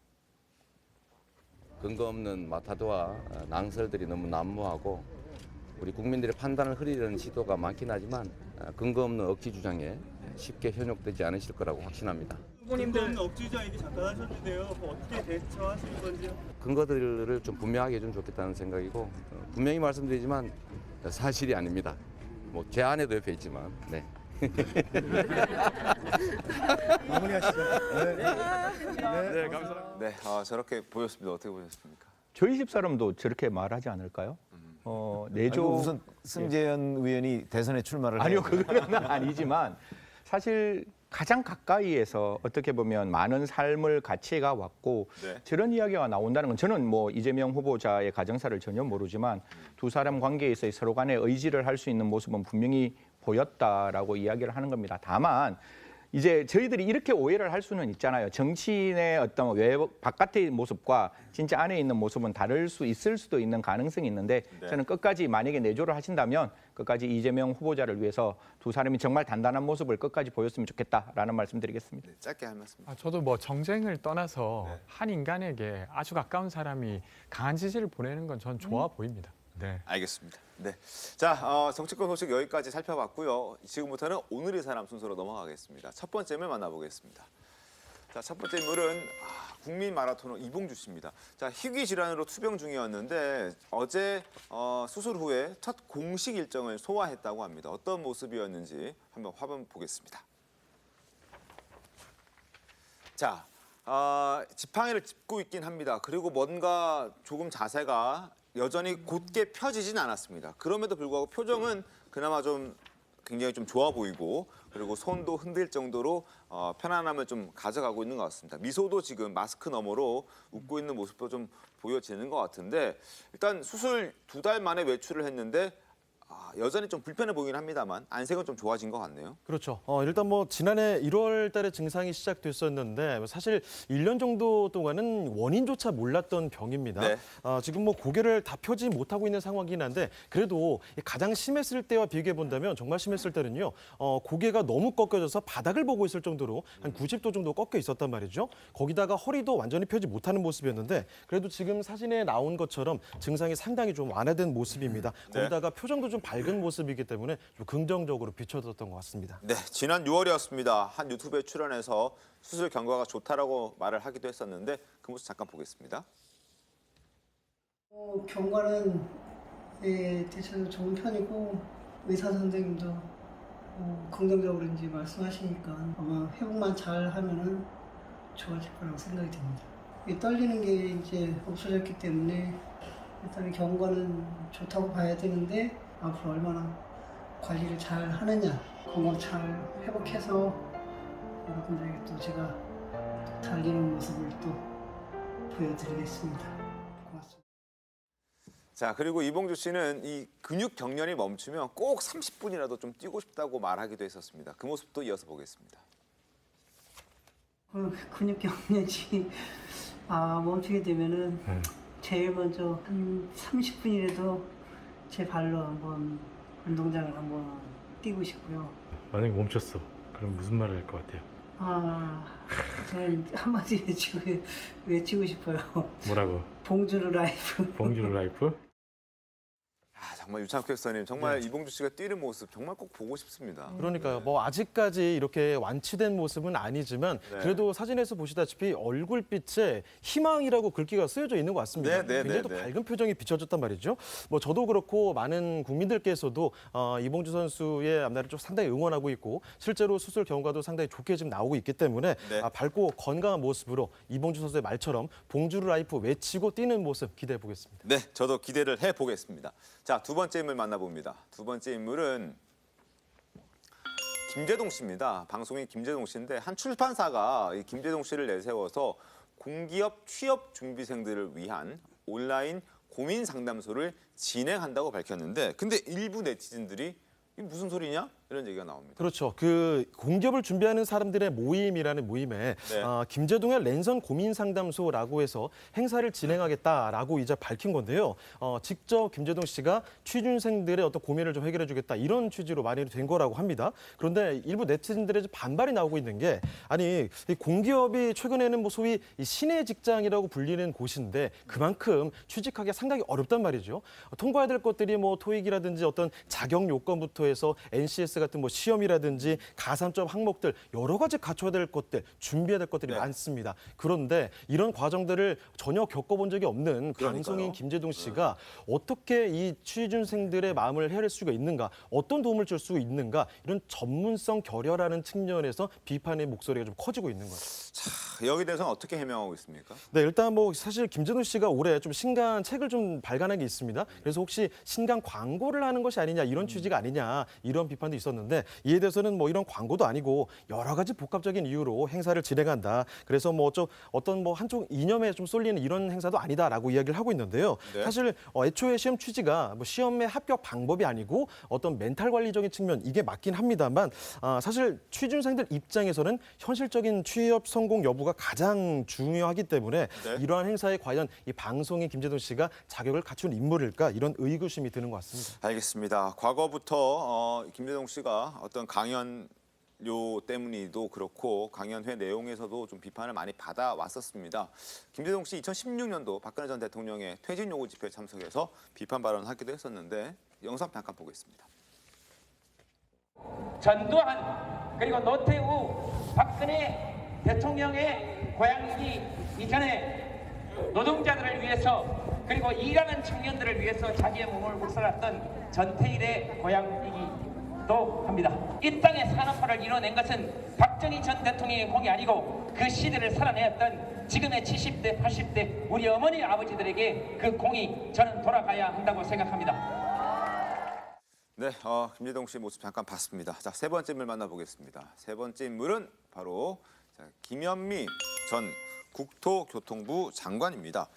근거 없는 마타도와 낭설들이 너무 난무하고 우리 국민들의 판단을 흐리려는 시도가 많긴 하지만 근거 없는 억지 주장에 쉽게 현혹되지 않으실 거라고 확신합니다. 후보님들 근거 없는 억지 주장 얘기 잠깐 하셨는데요. 어떻게 대처하실 건지요? 근거들을 좀 분명하게 해주면 좋겠다는 생각이고 분명히 말씀드리지만 사실이 아닙니다. 뭐 제 아내도 옆에 있지만 네. 마무리하시죠. 네, 감사합니다. 네, 저렇게 보였습니다. 어떻게 보셨습니까? 저희 집사람도 저렇게 말하지 않을까요? 내조 아니, 우선 승재현 의원이 대선에 출마를 아니요, 해요. 그건 아니지만 사실 가장 가까이에서 어떻게 보면 많은 삶을 같이 해가 왔고 네. 저런 이야기가 나온다는 건 저는 뭐 이재명 후보자의 가정사를 전혀 모르지만 두 사람 관계에서 서로 간에 의지를 할 수 있는 모습은 분명히 보였다라고 이야기를 하는 겁니다. 다만 이제 저희들이 이렇게 오해를 할 수는 있잖아요. 정치인의 어떤 바깥의 모습과 진짜 안에 있는 모습은 다를 수 있을 수도 있는 가능성이 있는데 네. 저는 끝까지 만약에 내조를 하신다면 끝까지 이재명 후보자를 위해서 두 사람이 정말 단단한 모습을 끝까지 보였으면 좋겠다라는 말씀드리겠습니다. 네, 짧게 할 말씀. 저도 뭐 정쟁을 떠나서 한 인간에게 아주 가까운 사람이 강한 지지를 보내는 건 전 좋아 보입니다. 네. 알겠습니다. 네. 자, 정치권 소식 여기까지 살펴봤고요. 지금부터는 오늘의 사람 순서로 넘어가겠습니다. 첫 번째 인물 만나보겠습니다. 자, 첫 번째 인물은 국민 마라토너 이봉주 씨입니다. 자, 희귀 질환으로 투병 중이었는데 어제 수술 후에 첫 공식 일정을 소화했다고 합니다. 어떤 모습이었는지 한번 화면 보겠습니다. 자, 지팡이를 짚고 있긴 합니다. 그리고 뭔가 조금 자세가 여전히 곧게 펴지진 않았습니다. 그럼에도 불구하고 표정은 그나마 좀 굉장히 좀 좋아 보이고 그리고 손도 흔들 정도로 편안함을 좀 가져가고 있는 것 같습니다. 미소도 지금 마스크 너머로 웃고 있는 모습도 좀 보여지는 것 같은데 일단 수술 2달 만에 외출을 했는데 여전히 좀 불편해 보이긴 합니다만 안색은 좀 좋아진 것 같네요. 그렇죠. 일단 뭐 지난해 1월 달에 증상이 시작됐었는데 사실 1년 정도 동안은 원인조차 몰랐던 병입니다. 네. 지금 뭐 고개를 다 펴지 못하고 있는 상황이긴 한데 그래도 가장 심했을 때와 비교해 본다면 정말 심했을 때는요. 고개가 너무 꺾여져서 바닥을 보고 있을 정도로 한 90도 정도 꺾여 있었단 말이죠. 거기다가 허리도 완전히 펴지 못하는 모습이었는데 그래도 지금 사진에 나온 것처럼 증상이 상당히 좀 완화된 모습입니다. 거기다가 표정도 좀 밝은 모습이기 때문에 좀 긍정적으로 비춰졌던 것 같습니다. 네, 지난 6월이었습니다. 한 유튜브에 출연해서 수술 경과가 좋다라고 말을 하기도 했었는데 그 모습 잠깐 보겠습니다. 경과는 대체로 좋은 편이고 의사 선생님도 긍정적으로 이제 말씀하시니까 아마 회복만 잘 하면은 좋아질 거라고 생각이 듭니다. 떨리는 게 이제 없어졌기 때문에 일단 경과는 좋다고 봐야 되는데 앞으로 얼마나 관리를 잘 하느냐, 건강 잘 회복해서 여러분들에게 또 제가 달리는 모습을 또 보여드리겠습니다. 고맙습니다. 자, 그리고 이봉주 씨는 이 근육 경련이 멈추면 꼭 30분이라도 좀 뛰고 싶다고 말하기도 했었습니다. 그 모습도 이어서 보겠습니다. 근육 경련이 멈추게 되면은 제일 먼저 한 30분이라도 제 발로 한번 운동장을 한번 뛰고 싶고요. 만약에 멈췄어. 그럼 무슨 말을 할 것 같아요? 저는 한마디 외치고 싶어요. 뭐라고? 봉주르 라이프. 봉주르 라이프? 정말 유창석 교수님, 정말 이봉주 씨가 뛰는 모습 정말 꼭 보고 싶습니다. 그러니까요. 뭐 아직까지 이렇게 완치된 모습은 아니지만 네. 그래도 사진에서 보시다시피 얼굴빛에 희망이라고 글귀가 쓰여져 있는 것 같습니다. 굉장히 또 밝은 표정이 비춰졌단 말이죠. 뭐 저도 그렇고 많은 국민들께서도 이봉주 선수의 앞날을 좀 상당히 응원하고 있고 실제로 수술 경과도 상당히 좋게 지금 나오고 있기 때문에 밝고 건강한 모습으로 이봉주 선수의 말처럼 봉주르 라이프 외치고 뛰는 모습 기대해 보겠습니다. 네, 저도 기대를 해보겠습니다. 자, 두 번째 인물 만나봅니다. 두 번째 인물은 김재동 씨입니다. 방송인 김재동 씨인데 한 출판사가 이 김재동 씨를 내세워서 공기업 취업 준비생들을 위한 온라인 고민 상담소를 진행한다고 밝혔는데 근데 일부 네티즌들이 이게 무슨 소리냐? 이런 얘기가 나옵니다. 그렇죠. 그 공기업을 준비하는 사람들의 모임이라는 모임에 김재동의 랜선 고민 상담소라고 해서 행사를 진행하겠다라고 이제 밝힌 건데요. 직접 김재동 씨가 취준생들의 어떤 고민을 좀 해결해주겠다 이런 취지로 마련이 된 거라고 합니다. 그런데 일부 네티즌들의 반발이 나오고 있는 게 아니 이 공기업이 최근에는 뭐 소위 이 신의 직장이라고 불리는 곳인데 그만큼 취직하기가 상당히 어렵단 말이죠. 통과해야 될 것들이 뭐 토익이라든지 어떤 자격 요건부터 해서 NCS 같은 뭐 시험이라든지 가산점 항목들 여러 가지 갖춰야 될 것들, 준비해야 될 것들이 많습니다. 그런데 이런 과정들을 전혀 겪어본 적이 없는 방송인 김재동 씨가 어떻게 이 취준생들의 마음을 헤아릴 수가 있는가, 어떤 도움을 줄 수 있는가 이런 전문성 결여라는 측면에서 비판의 목소리가 좀 커지고 있는 거죠. 자, 여기 대해서는 어떻게 해명하고 있습니까? 네, 일단 뭐 사실 김재동 씨가 올해 좀 신간 책을 좀 발간한 게 있습니다. 그래서 혹시 신간 광고를 하는 것이 아니냐 이런 취지가 아니냐 이런 비판도 있었는데 이에 대해서는 뭐 이런 광고도 아니고 여러 가지 복합적인 이유로 행사를 진행한다. 그래서 뭐 어떤 뭐 한쪽 이념에 좀 쏠리는 이런 행사도 아니다라고 이야기를 하고 있는데요. 사실 애초에 시험 취지가 뭐 시험의 합격 방법이 아니고 어떤 멘탈 관리적인 측면 이게 맞긴 합니다만 사실 취준생들 입장에서는 현실적인 취업 성공 여부가 가장 중요하기 때문에 이러한 행사에 과연 이 방송인 김재동 씨가 자격을 갖춘 인물일까 이런 의구심이 드는 것 같습니다. 알겠습니다. 과거부터 김재동 씨가 어떤 강연료 때문이도 그렇고 강연회 내용에서도 좀 비판을 많이 받아왔었습니다. 김재동 씨 2016년도 박근혜 전 대통령의 퇴진 요구 집회에 참석해서 비판 발언을 하기도 했었는데 영상 잠깐 보겠습니다. 전두환 그리고 노태우 박근혜 대통령의 고향이기 이전에 노동자들을 위해서 그리고 일하는 청년들을 위해서 자기의 몸을 불살았던 전태일의 고향이기도 합니다. 이 땅의 산업화를 이뤄낸 것은 박정희 전 대통령의 공이 아니고 그 시대를 살아내었던 지금의 70대, 80대 우리 어머니 아버지들에게 그 공이 저는 돌아가야 한다고 생각합니다. 네, 김재동 씨 모습 잠깐 봤습니다. 자, 세 번째 인물 만나보겠습니다. 세 번째 인물은 바로 김현미 전 국토교통부 장관입니다.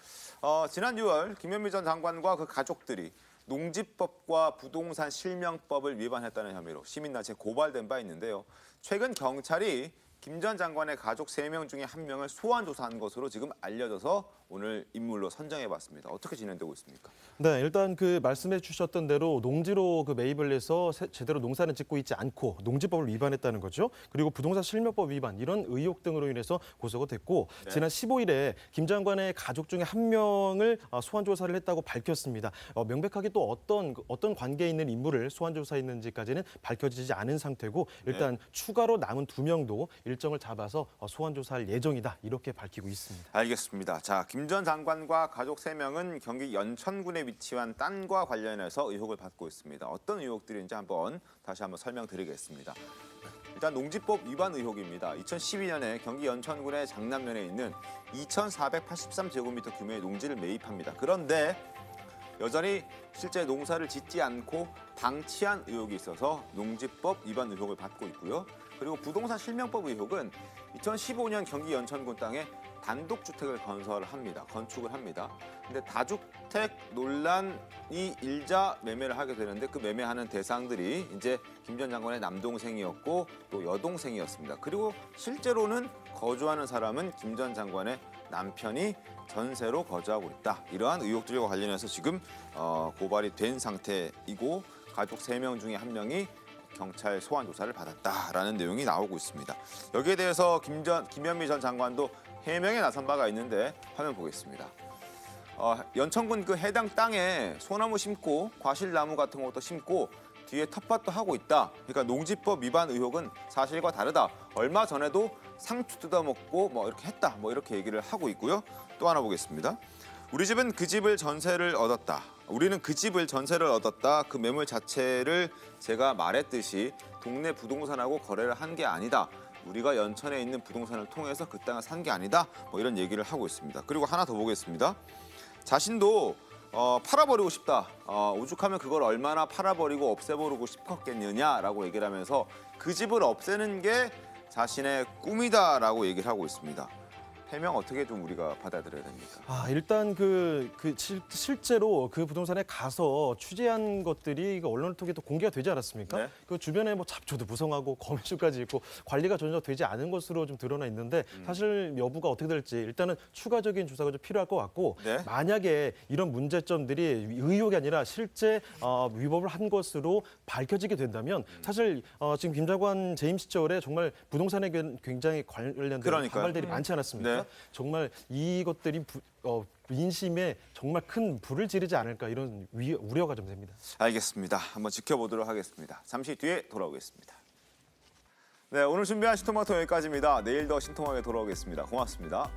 지난 6월 김현미 전 장관과 그 가족들이 농지법과 부동산 실명법을 위반했다는 혐의로 시민단체 고발된 바 있는데요. 최근 경찰이 김 전 장관의 가족 3명 중에 1명을 소환 조사한 것으로 지금 알려져서 오늘 인물로 선정해봤습니다. 어떻게 진행되고 있습니까? 네, 일단 그 말씀해 주셨던 대로 농지로 그 매입을 해서 제대로 농사는 짓고 있지 않고 농지법을 위반했다는 거죠. 그리고 부동산 실명법 위반 이런 의혹 등으로 인해서 고소가 됐고 지난 15일에 김 장관의 가족 중에 1명을 소환 조사를 했다고 밝혔습니다. 명백하게 또 어떤 관계에 있는 인물을 소환 조사했는지까지는 밝혀지지 않은 상태고 일단 추가로 남은 2명도 일정을 잡아서 소환 조사할 예정이다 이렇게 밝히고 있습니다. 알겠습니다. 자, 김 전 장관과 가족 3명은 경기 연천군에 위치한 땅과 관련해서 의혹을 받고 있습니다. 어떤 의혹들인지 다시 한번 설명드리겠습니다. 일단 농지법 위반 의혹입니다. 2012년에 경기 연천군의 장남면에 있는 2,483제곱미터 규모의 농지를 매입합니다. 그런데 여전히 실제 농사를 짓지 않고 방치한 의혹이 있어서 농지법 위반 의혹을 받고 있고요. 그리고 부동산 실명법 의혹은 2015년 경기 연천군 땅에 단독주택을 건축을 합니다. 근데 다주택 논란이 일자 매매를 하게 되는데 그 매매하는 대상들이 이제 김 전 장관의 남동생이었고 또 여동생이었습니다. 그리고 실제로는 거주하는 사람은 김 전 장관의 남편이 전세로 거주하고 있다. 이러한 의혹들과 관련해서 지금 고발이 된 상태이고 가족 3명 중에 1명이 경찰 소환 조사를 받았다라는 내용이 나오고 있습니다. 여기에 대해서 김현미 전 장관도 해명에 나선 바가 있는데 화면 보겠습니다. 연천군 그 해당 땅에 소나무 심고 과실나무 같은 것도 심고 뒤에 텃밭도 하고 있다. 그러니까 농지법 위반 의혹은 사실과 다르다. 얼마 전에도 상추 뜯어먹고 뭐 이렇게 했다. 뭐 이렇게 얘기를 하고 있고요. 또 하나 보겠습니다. 우리 집은 그 집을 전세를 얻었다. 우리는 그 집을 전세를 얻었다. 그 매물 자체를 제가 말했듯이 동네 부동산하고 거래를 한 게 아니다. 우리가 연천에 있는 부동산을 통해서 그 땅을 산 게 아니다. 뭐 이런 얘기를 하고 있습니다. 그리고 하나 더 보겠습니다. 자신도 팔아버리고 싶다. 오죽하면 그걸 얼마나 팔아버리고 없애버리고 싶었겠느냐라고 얘기를 하면서 그 집을 없애는 게 자신의 꿈이다라고 얘기를 하고 있습니다. 해명 어떻게 좀 우리가 받아들여야 됩니까? 일단 실제로 그 부동산에 가서 취재한 것들이 언론을 통해 또 공개가 되지 않았습니까? 네. 그 주변에 뭐 잡초도 무성하고 거미줄까지 있고 관리가 전혀 되지 않은 것으로 좀 드러나 있는데 사실 여부가 어떻게 될지 일단은 추가적인 조사가 좀 필요할 것 같고 네. 만약에 이런 문제점들이 의혹이 아니라 실제 위법을 한 것으로 밝혀지게 된다면 사실 지금 김 장관 재임 시절에 정말 부동산에 굉장히 관련된 반발들이 많지 않았습니까? 네. 정말 이것들이 민심에 정말 큰 불을 지르지 않을까 이런 우려가 좀 됩니다. 알겠습니다. 한번 지켜보도록 하겠습니다. 잠시 뒤에 돌아오겠습니다. 네, 오늘 준비한 신통방통 여기까지입니다. 내일 더 신통하게 돌아오겠습니다. 고맙습니다.